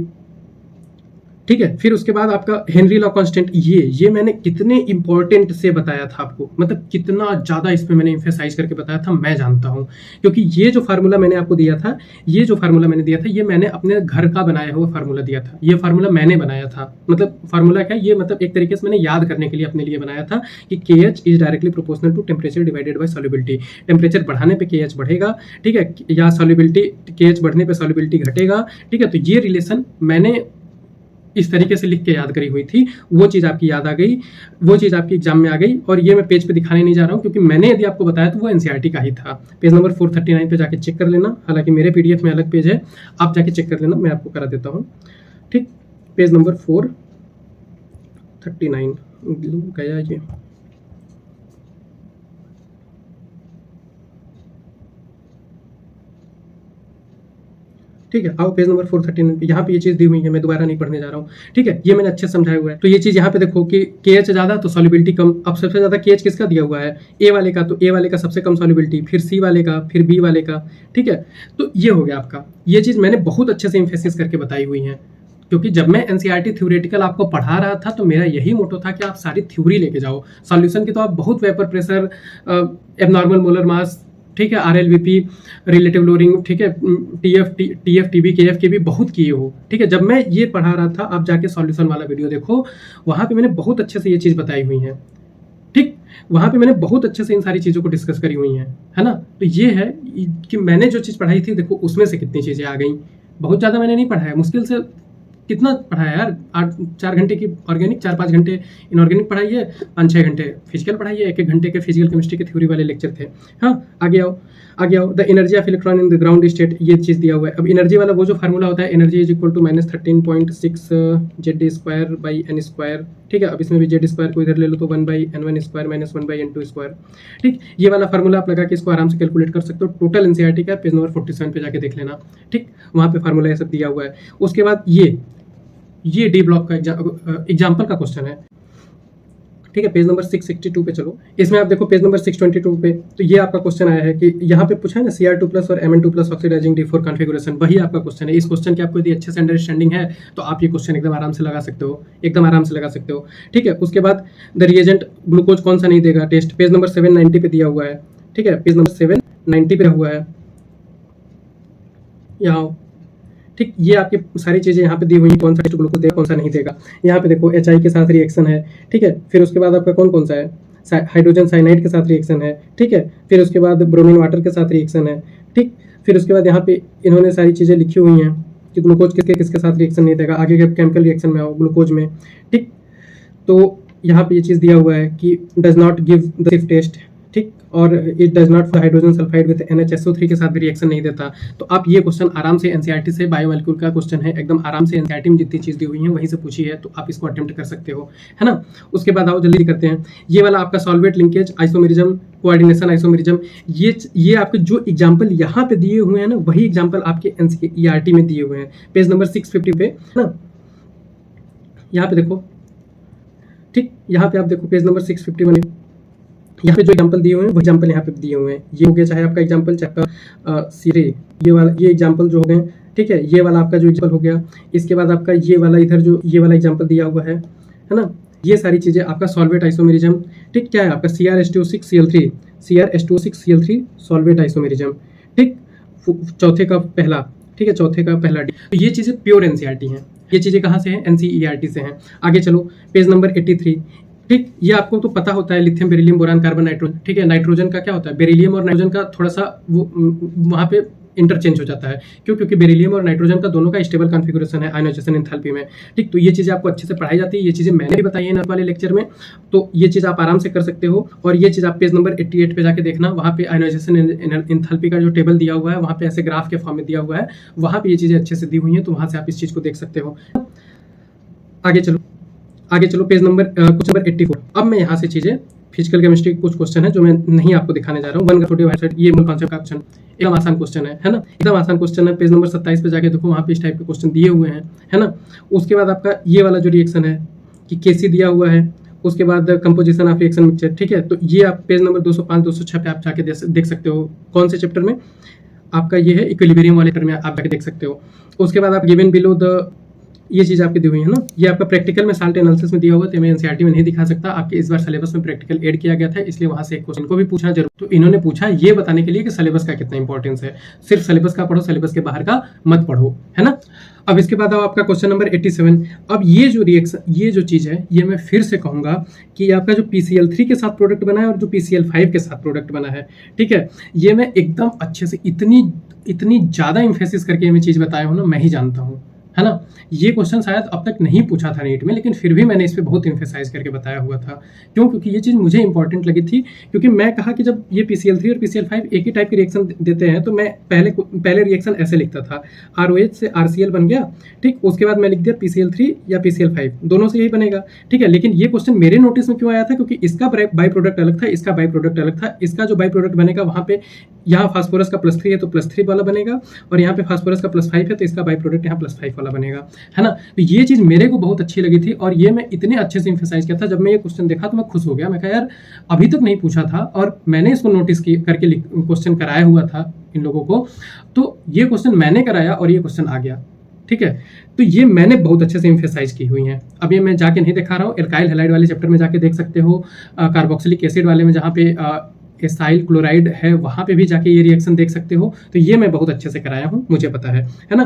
ठीक है, फिर उसके बाद आपका हेनरी लॉ कांस्टेंट, ये मैंने कितने इंपॉर्टेंट से बताया था आपको, मतलब कितना ज्यादा इसमें मैंने एम्फेसाइज करके बताया था, मैं जानता हूं, क्योंकि ये जो फार्मूला मैंने आपको दिया था, ये मैंने अपने घर का बनाया हुआ फार्मूला दिया था, ये फार्मूला मैंने बनाया था। मतलब फार्मूला क्या, ये मतलब एक तरीके से मैंने याद करने के लिए अपने लिए बनाया था कि KH is directly proportional to temperature divided by solubility. Temperature बढ़ाने पे KH बढ़ेगा, ठीक है, या सॉल्युबिलिटी, KH बढ़ने पे सॉल्युबिलिटी घटेगा। ठीक है, तो ये रिलेशन मैंने इस तरीके से लिख के याद करी हुई थी, वो चीज़ आपकी याद आ गई, वो चीज़ आपकी एग्जाम में आ गई। और ये मैं पेज पे दिखाने नहीं जा रहा हूँ क्योंकि मैंने यदि आपको बताया तो वो एनसीईआरटी का ही था। पेज नंबर 439 पे जाके चेक कर लेना, हालांकि मेरे PDF में अलग पेज है, आप जाके चेक कर लेना, मैं आपको करा देता हूँ। ठीक, पेज नंबर 439 गया ये। ठीक है, आओ पेज नंबर 439 पे, यहाँ पे ये चीज़ दी हुई है, मैं दोबारा नहीं पढ़ने जा रहा हूँ। ठीक है, ये मैंने अच्छे से समझाया हुआ है। तो ये चीज़ यहाँ पे देखो कि KH ज़्यादा तो सॉल्युबिलिटी कम। अब सबसे ज़्यादा KH किसका दिया हुआ है? ए वाले का, तो ए वाले का सबसे कम सॉल्युबिलिटी, फिर सी वाले का, फिर बी वाले का। ठीक है, तो ये हो गया आपका। ये चीज़ मैंने बहुत अच्छे से इम्फेसिस करके बताई हुई है, क्योंकि जब मैं एनसीईआरटी थ्योरेटिकल आपको पढ़ा रहा था तो मेरा यही मोटो था कि आप सारी थ्योरी लेके जाओ। सॉल्यूशन की तो आप बहुत vapour pressure, abnormal molar mass, ठीक है, RLVP, रिलेटिव लोडिंग, ठीक है, TF TB KF के भी बहुत किए हो। ठीक है, जब मैं ये पढ़ा रहा था, आप जाके सॉल्यूशन वाला वीडियो देखो, वहाँ पे मैंने बहुत अच्छे से ये चीज़ बताई हुई है। ठीक, वहाँ पे मैंने बहुत अच्छे से इन सारी चीज़ों को डिस्कस करी हुई हैं, है ना। तो ये है कि मैंने जो चीज़ पढ़ाई थी, देखो उसमें से कितनी चीज़ें आ गई। बहुत ज़्यादा मैंने नहीं पढ़ा है, मुश्किल से कितना पढ़ाया यार, 4 घंटे की ऑर्गेनिक, 4-5 घंटे इनऑर्गेनिक पढ़ाई है, 5-6 घंटे फिजिकल पढ़ाई है, 1-1 घंटे के फिजिकल केमिस्ट्री के थ्योरी वाले लेक्चर थे। हाँ, आगे आओ। The energy of electron in the ground state, ये चीज़ दिया हुआ है। अब एनर्जी वाला वो जो फार्मूला होता है, energy is equal to -13.6 Z² ठीक है, अब इसमें भी Z² को इधर ले लो तो 1/N1² - 1/N2²। ठीक, ये वाला फार्मूला आप लगा के इसको आराम से कैलकुलेट कर सकते हो। टोटल एनसीईआरटी का पेज नंबर 47 पे जाके देख लेना। ठीक, वहाँ पे फार्मूला ये सब दिया हुआ है। उसके बाद ये डी ब्लॉक का एग्जाम्पल का क्वेश्चन है। ठीक है, पेज नंबर 662 पे चलो। इसमें आप देखो पेज नंबर 622 पे, तो ये आपका क्वेश्चन आया है कि यहाँ पे पूछा है ना Cr2+ और Mn2+ ऑक्सीडाइजिंग D4 कॉन्फ़िगरेशन, वही आपका क्वेश्चन है। इस क्वेश्चन की आपको यदि अच्छे से अंडरस्टैंडिंग है तो आप ये क्वेश्चन एकदम आराम से लगा सकते हो, एकदम आराम से लगा सकते हो। ठीक है, उसके बाद द रिएजेंट ग्लूकोज कौन सा नहीं देगा टेस्ट, पेज नंबर 790 पे दिया हुआ है। ठीक है, पेज नंबर 790 पे हुआ है यहाँ। ठीक, ये आपकी सारी चीज़ें यहाँ पे दी हुई हैं, कौन सा टेस्ट ग्लूकोज देगा, कौन सा नहीं देगा। यहाँ पे देखो HI के साथ रिएक्शन है। ठीक है, फिर उसके बाद आपका कौन सा है, हाइड्रोजन साइनाइड के साथ रिएक्शन है। ठीक है, फिर उसके बाद ब्रोमीन वाटर के साथ रिएक्शन है। ठीक, फिर उसके बाद यहाँ पे इन्होंने सारी चीज़ें लिखी हुई हैं कि ग्लूकोज किसके साथ रिएक्शन नहीं देगा। आगे के केमिकल रिएक्शन में आओ ग्लूकोज में। ठीक, तो यहाँ पे ये चीज़ दिया हुआ है कि डज नॉट गिव द सिफ टेस्ट। ठीक, और it does not hydrogen sulphide with NHSO3 के साथ भी रिएक्शन नहीं देता। तो आप ये क्वेश्चन आराम से एनसीईआरटी से, बायोमोलिक्यूल का क्वेश्चन है, एकदम आराम से एनसीईआरटी में जितनी चीज़ दी हुई है वहीं से पूछी है, तो आप इसको अटेम्प्ट कर सकते हो, है ना। उसके बाद आओ जल्दी करते हैं, ये वाला आपका solvate linkage, isomerism, coordination isomerism, ये आपके जो एग्जाम्पल यहाँ पे दिए हुए हैं ना, वही एग्जाम्पल आपके एनसीईआरटी में दिए हुए हैं, पेज नंबर 650 पे, है ना। यहाँ पे देखो, ठीक, यहाँ पे आप देखो पेज नंबर 651, यहाँ पे जो एग्जांपल दिए हुए हैं वो एग्जांपल यहाँ पे दिए हुए हैं। ये हो गया चाहे आपका एग्जांपल, चाहे आपका सीरे, ये वाला, ये एग्जांपल जो हो गए। ठीक है, ये वाला आपका जो एग्जांपल हो गया। इसके बाद आपका ये वाला इधर जो ये वाला एग्जांपल दिया हुआ है ना, ये सारी चीज़ें आपका सॉल्वेट आइसोमेरिज्म। ठीक, क्या है आपका CrH2O6Cl3 सॉल्वेट आइसोमेरिज्म। ठीक, चौथे का पहला, ठीक है, चौथे का पहला डी। तो ये चीज़ें प्योर एनसीईआरटी हैं। ये चीज़ें कहाँ से हैं? एनसीईआरटी से हैं। आगे चलो, पेज नंबर 83। ठीक, ये आपको तो पता होता है, lithium, beryllium, boron, carbon, nitrogen. ठीक है, नाइट्रोजन का क्या होता है, बेरिलियम और नाइट्रोजन का थोड़ा सा वो वहाँ पे इंटरचेंज हो जाता है। क्यों? क्योंकि बेरिलियम और नाइट्रोजन का दोनों का स्टेबल कॉन्फ़िगरेशन है आयनाइजेशन एंथैल्पी में। ठीक, तो ये चीज़ें आपको अच्छे से पढ़ाई जाती है, ये चीज़ें मैंने भी बताई है ना वाले लेक्चर में, तो ये चीज़ आप आराम से कर सकते हो। और ये चीज़ आप पेज नंबर 88 पे जाके देखना, वहाँ पे आयनाइजेशन एंथैल्पी का जो टेबल दिया हुआ है, वहाँ पे ऐसे ग्राफ के फॉर्म में दिया हुआ है, वहाँ पे ये चीज़ें अच्छे से दी हुई हैं, तो वहाँ से आप इस चीज़ को देख सकते हो। आगे चलो पेज नंबर क्वेश्चन नंबर 84। अब मैं यहाँ से चीज़ें फिजिकल केमिस्ट्री के कुछ क्वेश्चन है जो मैं नहीं आपको दिखाने जा रहा हूँ। वन छोटे वाइट, ये मूल कॉन्सेप्ट का क्वेश्चन, एकदम आसान क्वेश्चन है ना, एकदम आसान क्वेश्चन है। पेज नंबर 27 पे जाके देखो, वहाँ पे इस टाइप के क्वेश्चन दिए हुए हैं, है ना। उसके बाद आपका ये वाला जो रिएक्शन है कि KC दिया हुआ है, उसके बाद कंपोजिशन ऑफ रिएक्शन मिक्सचर। ठीक है, तो ये आप पेज नंबर 205-206 पे आप जाके देख सकते हो। कौन से चैप्टर में? आपका ये है इक्विलिब्रियम वाले चैप्टर में, आप जाके देख सकते हो। उसके बाद आप गिवन बिलो द, ये चीज़ आपकी दी हुई है ना, ये आपका प्रैक्टिकल में साल्ट एनालिसिस में दिया हुआ, तो मैं एनसीईआरटी में नहीं दिखा सकता। आपके इस बार सिलेबस में प्रैक्टिकल ऐड किया गया था, इसलिए वहाँ से एक क्वेश्चन को भी पूछना जरूर। तो इन्होंने पूछा ये बताने के लिए कि सिलेबस का कितना इंपॉर्टेंस है। सिर्फ सिलेबस का पढ़ो, सिलेबस के बाहर का मत पढ़ो, है ना। अब इसके बाद आपका क्वेश्चन नंबर 87। अब ये जो रिएक्शन, ये जो चीज़ है, ये मैं फिर से कहूँगा कि आपका जो PCl3 के साथ प्रोडक्ट बना है और जो PCl5 के साथ प्रोडक्ट बना है, ठीक है, ये मैं एकदम अच्छे से इतनी ज़्यादा इम्फेसिस करके मैं चीज़ बताया हूँ ना, मैं ही जानता हूँ। है ना। ये क्वेश्चन शायद अब तक नहीं पूछा था नीट में, लेकिन फिर भी मैंने इस पे बहुत इम्फेसाइज करके बताया हुआ था। क्यों? क्योंकि ये चीज़ मुझे इंपॉर्टेंट लगी थी, क्योंकि मैं कहा कि जब ये PCl3 और PCl5 एक ही टाइप की रिएक्शन देते हैं तो मैं पहले रिएक्शन ऐसे लिखता था, ROH से RCl बन गया, ठीक, उसके बाद मैं लिख दिया PCl3 या PCl5, दोनों से यही बनेगा, ठीक है। लेकिन ये क्वेश्चन मेरे नोटिस में क्यों आया था? क्योंकि इसका बाई प्रोडक्ट अलग था, इसका बाई प्रोडक्ट अलग था। इसका जो बाई प्रोडक्ट बनेगा वहाँ पे, यहाँ फास्फोरस का +3 है तो +3 वाला बनेगा, और यहाँ पे फास्फोरस का +5 है तो इसका बाई प्रोडक्ट यहाँ +5 वाला बनेगा, है ना। तो ये चीज़ मेरे को बहुत अच्छी लगी थी, और ये मैं इतने अच्छे से इम्फेसाइज किया था। जब मैं ये क्वेश्चन देखा तो मैं खुश हो गया। मैं कहा यार अभी तक नहीं पूछा था, और मैंने इसको नोटिस करके क्वेश्चन कराया हुआ था इन लोगों को, तो ये क्वेश्चन मैंने कराया और ये क्वेश्चन आ गया, ठीक है। तो ये मैंने बहुत अच्छे से इम्फेसाइज की हुई हैं। अब ये मैं जाके नहीं दिखा रहा हूँ, एल्काइल हैलाइड वाले चैप्टर में जाके देख सकते हो, कार्बोक्सिलिक एसिड वाले में जहाँ पे एसाइल क्लोराइड है वहाँ पे भी जाके ये रिएक्शन देख सकते हो। तो ये मैं बहुत अच्छे से कराया हूँ, मुझे पता है ना।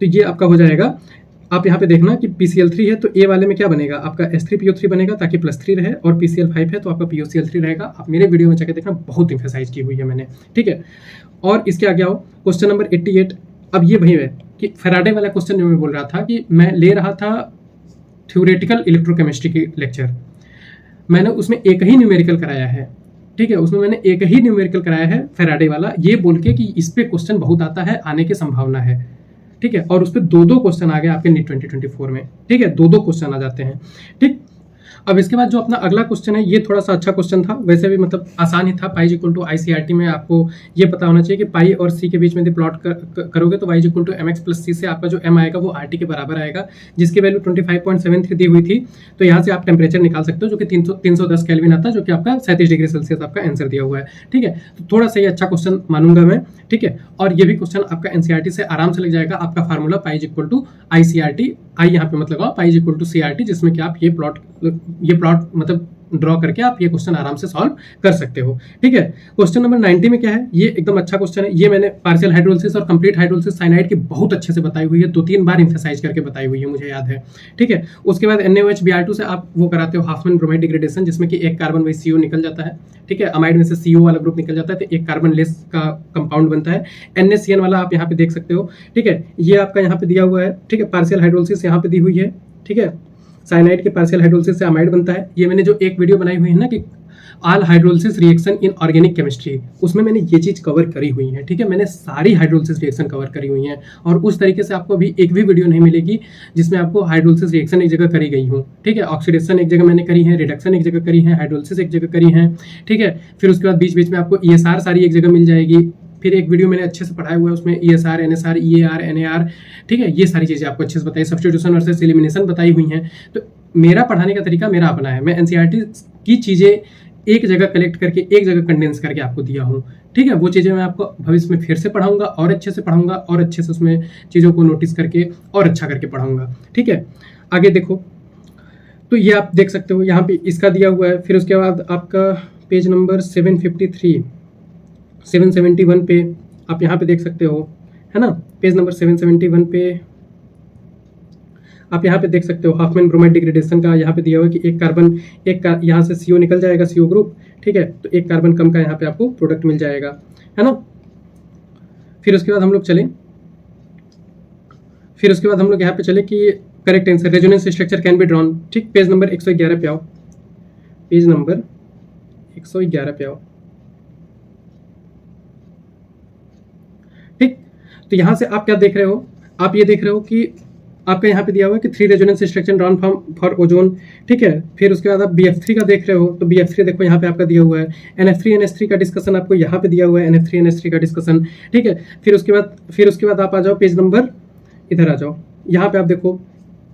तो ये आपका हो जाएगा। आप यहाँ पे देखना कि PCl3 है तो ए वाले में क्या बनेगा, आपका H3PO3 बनेगा ताकि +3 रहे, और PCl5 है तो आपका POCl3 रहेगा। आप मेरे वीडियो में जाके देखना, बहुत इम्फेसाइज की हुई है मैंने, ठीक है। और इसके आगे आओ, क्वेश्चन नंबर 88। अब ये वही है कि फैराडे वाला क्वेश्चन जो मैं बोल रहा था कि मैं ले रहा था थ्योरेटिकल इलेक्ट्रोकेमिस्ट्री की लेक्चर, मैंने उसमें एक ही न्यूमेरिकल कराया है, ठीक है। उसमें मैंने एक ही न्यूमेरिकल कराया है फैराडे वाला, ये बोल के कि इस पे क्वेश्चन बहुत आता है, आने की संभावना है, ठीक है। और उस पर 2-2 क्वेश्चन आ गए आपके नीट 2024 में, ठीक है, 2-2 क्वेश्चन आ जाते हैं, ठीक। अब इसके बाद जो अपना अगला क्वेश्चन है, ये थोड़ा सा अच्छा क्वेश्चन था, वैसे भी मतलब आसान ही था। पाई इक्वल टू ICRT में आपको ये पता होना चाहिए कि पाई और सी के बीच में यदि प्लॉट करोगे तो y equal to mx plus C से आपका जो m आएगा वो RT के बराबर आएगा, जिसकी वैल्यू 25.73 दी हुई थी। तो यहाँ से आप टेम्परेचर निकाल सकते हो जो कि 310 केल्विन आता है, जो कि आपका 37 डिग्री सेल्सियस आपका आंसर दिया हुआ है, ठीक है। तो थोड़ा सा ये अच्छा क्वेश्चन मानूंगा मैं, ठीक है। और ये भी क्वेश्चन आपका NCERT से आराम से लग जाएगा। आपका formula pi equal to ICRT, I यहाँ पे मत लगाओ, पाई इक्वल टू CRT, जिसमें कि आप ये प्लॉट मतलब ड्रॉ करके आप ये क्वेश्चन आराम से सॉल्व कर सकते हो, ठीक है। क्वेश्चन नंबर 90 में क्या है, ये एकदम अच्छा क्वेश्चन है। ये मैंने पार्शियल हाइड्रोलिसिस और कंप्लीट हाइड्रोलिसिस साइनाइड की बहुत अच्छे से बताई हुई है, 2-3 बार एम्फसाइज करके बताई हुई है, मुझे याद है, ठीक है। उसके बाद NaOH Br2 से आप वो कराते हो हाफमैन ब्रोमाइड डिग्रेडेशन, जिसमें कि एक कार्बन वही CO निकल जाता है, ठीक है। अमाइड में से CO वाला ग्रुप निकल जाता है तो एक कार्बन लेस का कंपाउंड बनता है। NaCN वाला आप यहाँ पे देख सकते हो, ठीक है। ये आपका यहाँ पे दिया हुआ है, ठीक है। पार्शियल हाइड्रोलिसिस यहाँ पे दी हुई है, ठीक है। साइनाइड के पार्शियल हाइड्रोलिसिस से अमाइड बनता है। ये मैंने जो एक वीडियो बनाई हुई है ना कि all hydrolysis reaction in organic chemistry, उसमें मैंने ये चीज़ कवर करी हुई है, ठीक है। मैंने सारी हाइड्रोलिसिस रिएक्शन कवर करी हुई हैं, और उस तरीके से आपको अभी एक भी वीडियो नहीं मिलेगी जिसमें आपको हाइड्रोलिसिस रिएक्शन एक जगह करी गई हूँ, ठीक है। ऑक्सीडेशन एक जगह मैंने करी है, रिडक्शन एक जगह करी है, हाइड्रोलिसिस एक जगह करी है, ठीक है। फिर उसके बाद बीच बीच में आपको ESR सारी एक जगह मिल जाएगी। फिर एक वीडियो मैंने अच्छे से पढ़ाया हुआ है, उसमें ESR, NSR, EAR, NAR, ठीक है। ये सारी चीज़ें आपको अच्छे से बताई, सब्स्टिट्यूशन वर्सेस एलिमिनेशन बताई हुई हैं। तो मेरा पढ़ाने का तरीका मेरा अपना है, मैं NCERT की चीज़ें एक जगह कलेक्ट करके एक जगह कंडेंस करके आपको दिया हूँ, ठीक है। वो चीज़ें मैं आपको भविष्य में फिर से पढ़ाऊंगा, और अच्छे से पढ़ाऊंगा, और अच्छे से उसमें चीज़ों को नोटिस करके और अच्छा करके पढ़ाऊंगा, ठीक है। आगे देखो, तो ये आप देख सकते हो यहाँ पे इसका दिया हुआ है। फिर उसके बाद आपका पेज नंबर 753 771 पे आप यहाँ पे देख सकते हो, है ना। पेज नंबर 771 पे आप यहाँ पे देख सकते हो हाफमैन ब्रोमाइड डिग्रेडेशन का यहाँ पे दिया हुआ है कि एक यहाँ से CO निकल जाएगा, CO ग्रुप, ठीक है। तो एक कार्बन कम का यहाँ पे आपको प्रोडक्ट मिल जाएगा, है ना। फिर उसके बाद हम लोग यहाँ पे चले कि correct answer resonance structure can be drawn, ठीक। पेज नंबर 111 पे आओ, पेज नंबर 111 पे आओ, ठीक। तो यहाँ से आप क्या देख रहे हो, आप ये देख रहे हो कि आपका यहाँ पे दिया हुआ है कि 3 resonance structure drawn for ozone, ठीक है। फिर उसके बाद आप BF3 का देख रहे हो, तो BF3 देखो यहाँ पे आपका दिया हुआ है। NF3 NH3 का डिस्कशन आपको यहाँ पे दिया हुआ है, NF3 NH3 का डिस्कशन, ठीक है। फिर उसके बाद आप आ जाओ पेज नंबर, इधर आ जाओ, यहाँ पे आप देखो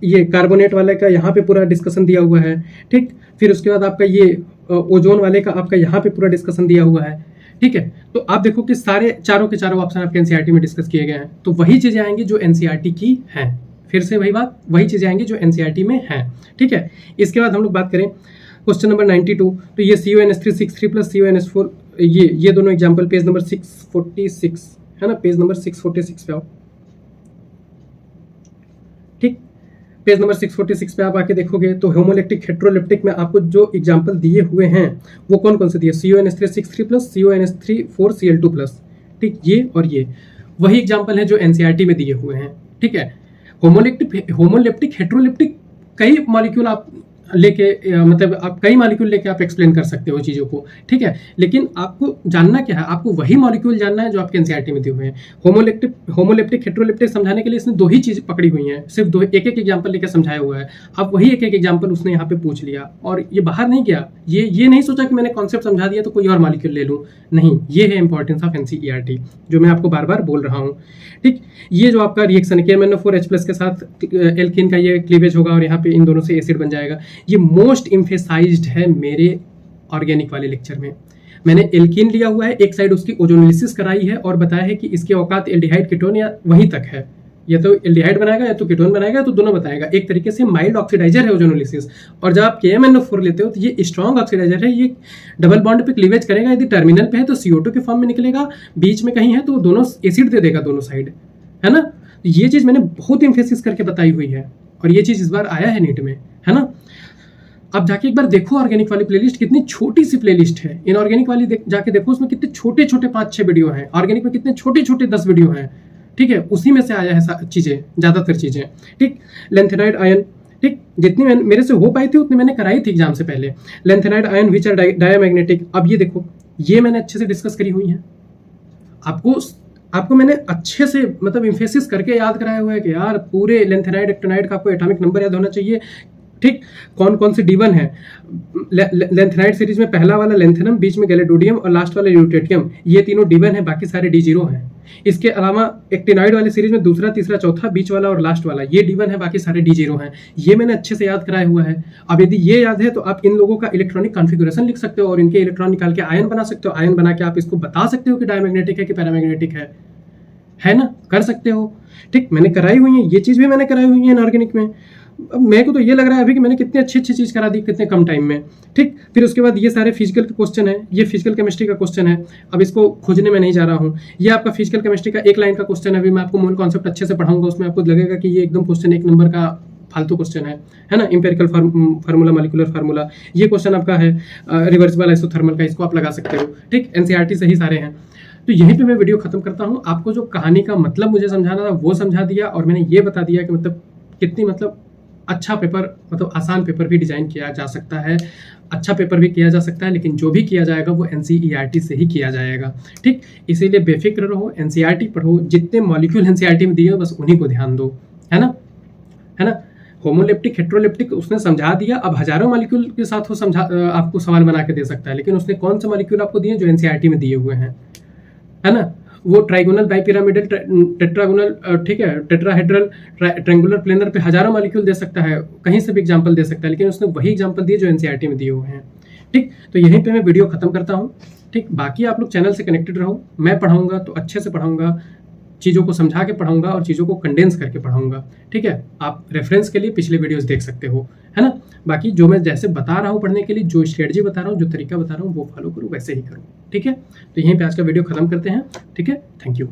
ये कार्बोनेट वाले का यहाँ पे पूरा डिस्कशन दिया हुआ है, ठीक। फिर उसके बाद आपका ये ओजोन वाले का आपका यहाँ पे पूरा डिस्कशन दिया हुआ है, ठीक है। तो आप देखो कि सारे चारों के चारों ऑप्शन आपके NCERT में डिस्कस किए गए हैं, तो वही चीजें आएंगी जो NCERT की हैं। फिर से वही चीजें आएंगी जो NCERT में हैं, ठीक है। इसके बाद हम लोग बात करें क्वेश्चन नंबर 92, तो ये CONH3 प्लस CONH4, ये दोनों एग्जांपल पेज नंबर 646 है ना, पेज नंबर 646 पे आओ, ठीक। पेज नंबर 646 पे आप आके देखोगे तो होमोलेक्टिक हेट्रोलेप्टिक में आपको जो एग्जांपल दिए हुए हैं वो कौन कौन से दिए, CONH3 plus CONH3 Cl2 plus, ठीक। ये और ये वही एग्जांपल है जो NCERT में दिए हुए हैं, ठीक है। होमोलेप्टिक हेट्रोलेप्टिक कई मॉलिक्यूल आप लेके मतलब आप कई मॉलिक्यूल लेके आप एक्सप्लेन कर सकते हो चीज़ों को, ठीक है। लेकिन आपको जानना क्या है, आपको वही मॉलिक्यूल जानना है जो आपके एनसीईआरटी में दिए हुए हैं। होमोलेप्टिक हेट्रोलेप्टिक समझाने के लिए इसने दो ही चीज़ पकड़ी हुई हैं, सिर्फ दो, एक एक एग्जाम्पल लेकर समझाया हुआ है। आप वही एक एक एग्जाम्पल उसने यहाँ पे पूछ लिया और ये बाहर नहीं गया। ये नहीं सोचा कि मैंने कॉन्सेप्ट समझा दिया तो कोई और मॉलिक्यूल ले लूँ, नहीं। ये है इंपॉर्टेंस ऑफ एनसीईआरटी जो मैं आपको बार बार बोल रहा हूँ, ठीक। ये जो आपका रिएक्शन है KMnO4H+ के साथ एल्कीन का ये क्लीवेज होगा और यहाँ पे इन दोनों से एसिड बन जाएगा। ये मोस्ट एम्फेसाइज्ड है मेरे ऑर्गेनिक वाले लेक्चर में। मैंने एल्कीन लिया हुआ है, एक साइड उसकी ओजोनोलिसिस कराई है और बताया है कि इसके औकात एल्डिहाइड कीटोन या वहीं तक है, या तो एल्डिहाइड बनाएगा या तो कीटोन बनाएगा, तो दोनों बताएगा। एक तरीके से माइल्ड ऑक्सीडाइजर है ओजोनोलिसिस। और जब आप KMnO4 लेते हो तो ये स्ट्रॉन्ग ऑक्सीडाइजर है, ये डबल बॉन्ड पे क्लीवेज करेगा। यदि टर्मिनल पे है तो CO2 के फॉर्म में निकलेगा, बीच में कहीं है तो दोनों एसिड दे देगा दोनों साइड, है ना। ये चीज मैंने बहुत एम्फेसिस करके बताई हुई है और ये चीज इस बार आया है नीट में, है ना। अब जाके एक बार देखो ऑर्गेनिक वाली प्लेलिस्ट, कितनी छोटी सी प्लेलिस्ट है। इनऑर्गेनिक वाली जाके देखो, उसमें कितने छोटे छोटे 5-6 वीडियो हैं, ऑर्गेनिक में कितने छोटे छोटे 10 वीडियो हैं, ठीक है। उसी में से आया है चीजें, ज्यादातर चीजें, ठीक। लेंथेनाइड आयन, ठीक, जितनी मेरे से हो पाई थी उतनी मैंने कराई थी एग्जाम से पहले। Lanthanide ion which are diamagnetic, अब ये देखो, ये मैंने अच्छे से डिस्कस करी हुई है। आपको मैंने अच्छे से मतलब इम्फेसिस करके याद कराया हुआ है कि यार पूरे लेंथेनाइड एक्टिनाइड का आपको एटॉमिक नंबर याद होना चाहिए, ठीक। कौन कौन से D1 है लेंथेनाइड सीरीज में, पहला वाला लेंथेनम, बीच में गैलेडोडियम और लास्ट वाला ल्यूटेटियम, ये तीनों D1 है, बाकी सारे D0 हैं। इसके अलावा एक्टिनाइड वाली सीरीज में दूसरा, तीसरा, चौथा, बीच वाला और लास्ट वाला, ये D1 है, बाकी सारे D0 हैं। ये मैंने अच्छे से याद कराया हुआ है। अब यदि ये याद है तो आप इन लोगों का इलेक्ट्रॉनिक कॉन्फ़िगरेशन लिख सकते हो और इनके इलेक्ट्रॉन निकाल के आयन बना सकते हो। आयन बना के आप इसको बता सकते हो कि डायमैग्नेटिक है कि पैरामैग्नेटिक है ना, कर सकते हो, ठीक। मैंने कराई हुई है, ये चीज़ भी मैंने कराई हुई है इनऑर्गेनिक में। अब मेरे को तो ये लग रहा है अभी कि मैंने कितनी अच्छी चीज़ करा दी कितने कम टाइम में, ठीक। फिर उसके बाद ये सारे फिजिकल के क्वेश्चन है, ये फिजिकल केमिस्ट्री का क्वेश्चन है। अब इसको खोजने में नहीं जा रहा हूँ। ये आपका फिजिकल केमिस्ट्री का एक लाइन का क्वेश्चन है। अभी मैं आपको मूल कॉन्सेप्ट अच्छे से पढ़ाऊंगा, उसमें आपको लगेगा कि ये एकदम क्वेश्चन 1 नंबर का फालतू क्वेश्चन है ना। इंपेरिकल फार्मूला, मॉलिक्यूलर फार्मूला, ये क्वेश्चन आपका है रिवर्सिबल आइसोथर्मल का, इसको आप लगा सकते हो, ठीक। एनसीईआरटी से ही सारे हैं। तो यहीं पे मैं वीडियो खत्म करता हूँ। आपको जो कहानी का मतलब मुझे समझाना था वो समझा दिया और मैंने ये बता दिया कि मतलब कितनी मतलब अच्छा पेपर, मतलब आसान पेपर भी डिजाइन किया जा सकता है, अच्छा पेपर भी किया जा सकता है, लेकिन जो भी किया जाएगा वो एनसीईआरटी से ही किया जाएगा, ठीक। इसीलिए बेफिक्र रहो, एनसीईआरटी पढ़ो, जितने मॉलिक्यूल एनसीईआरटी में दिए बस उन्हीं को ध्यान दो, है ना। होमोलेप्टिक हेट्रोलेप्टिक उसने समझा दिया, अब हजारों मॉलिक्यूल के साथ वो आपको सवाल बना के दे सकता है, लेकिन उसने कौन से मॉलिक्यूल आपको दिए जो एनसीईआरटी में दिए हुए हैं, है ना। वो ट्राइगोनल, बाइपिरामिडल, टेट्रागोनल, ठीक है, टेट्राहेड्रल, ट्रायंगुलर, प्लेनर पे हजारों मॉलिक्यूल दे सकता है, कहीं से भी एग्जांपल दे सकता है, लेकिन उसने वही एग्जांपल दिए जो एनसीईआरटी में दिए हुए हैं, ठीक। तो यहीं पे मैं वीडियो खत्म करता हूँ, ठीक। बाकी आप लोग चैनल से कनेक्टेड रहो, मैं पढ़ाऊंगा तो अच्छे से पढ़ाऊंगा, चीज़ों को समझा के पढ़ाऊंगा और चीज़ों को कंडेंस करके पढ़ाऊंगा, ठीक है। आप रेफरेंस के लिए पिछले वीडियोस देख सकते हो, है ना। बाकी जो मैं जैसे बता रहा हूँ पढ़ने के लिए, जो स्ट्रेटजी बता रहा हूँ, जो तरीका बता रहा हूँ वो फॉलो करो, वैसे ही करो, ठीक है। तो यहीं पे आज का वीडियो खत्म करते हैं, ठीक है। Thank you.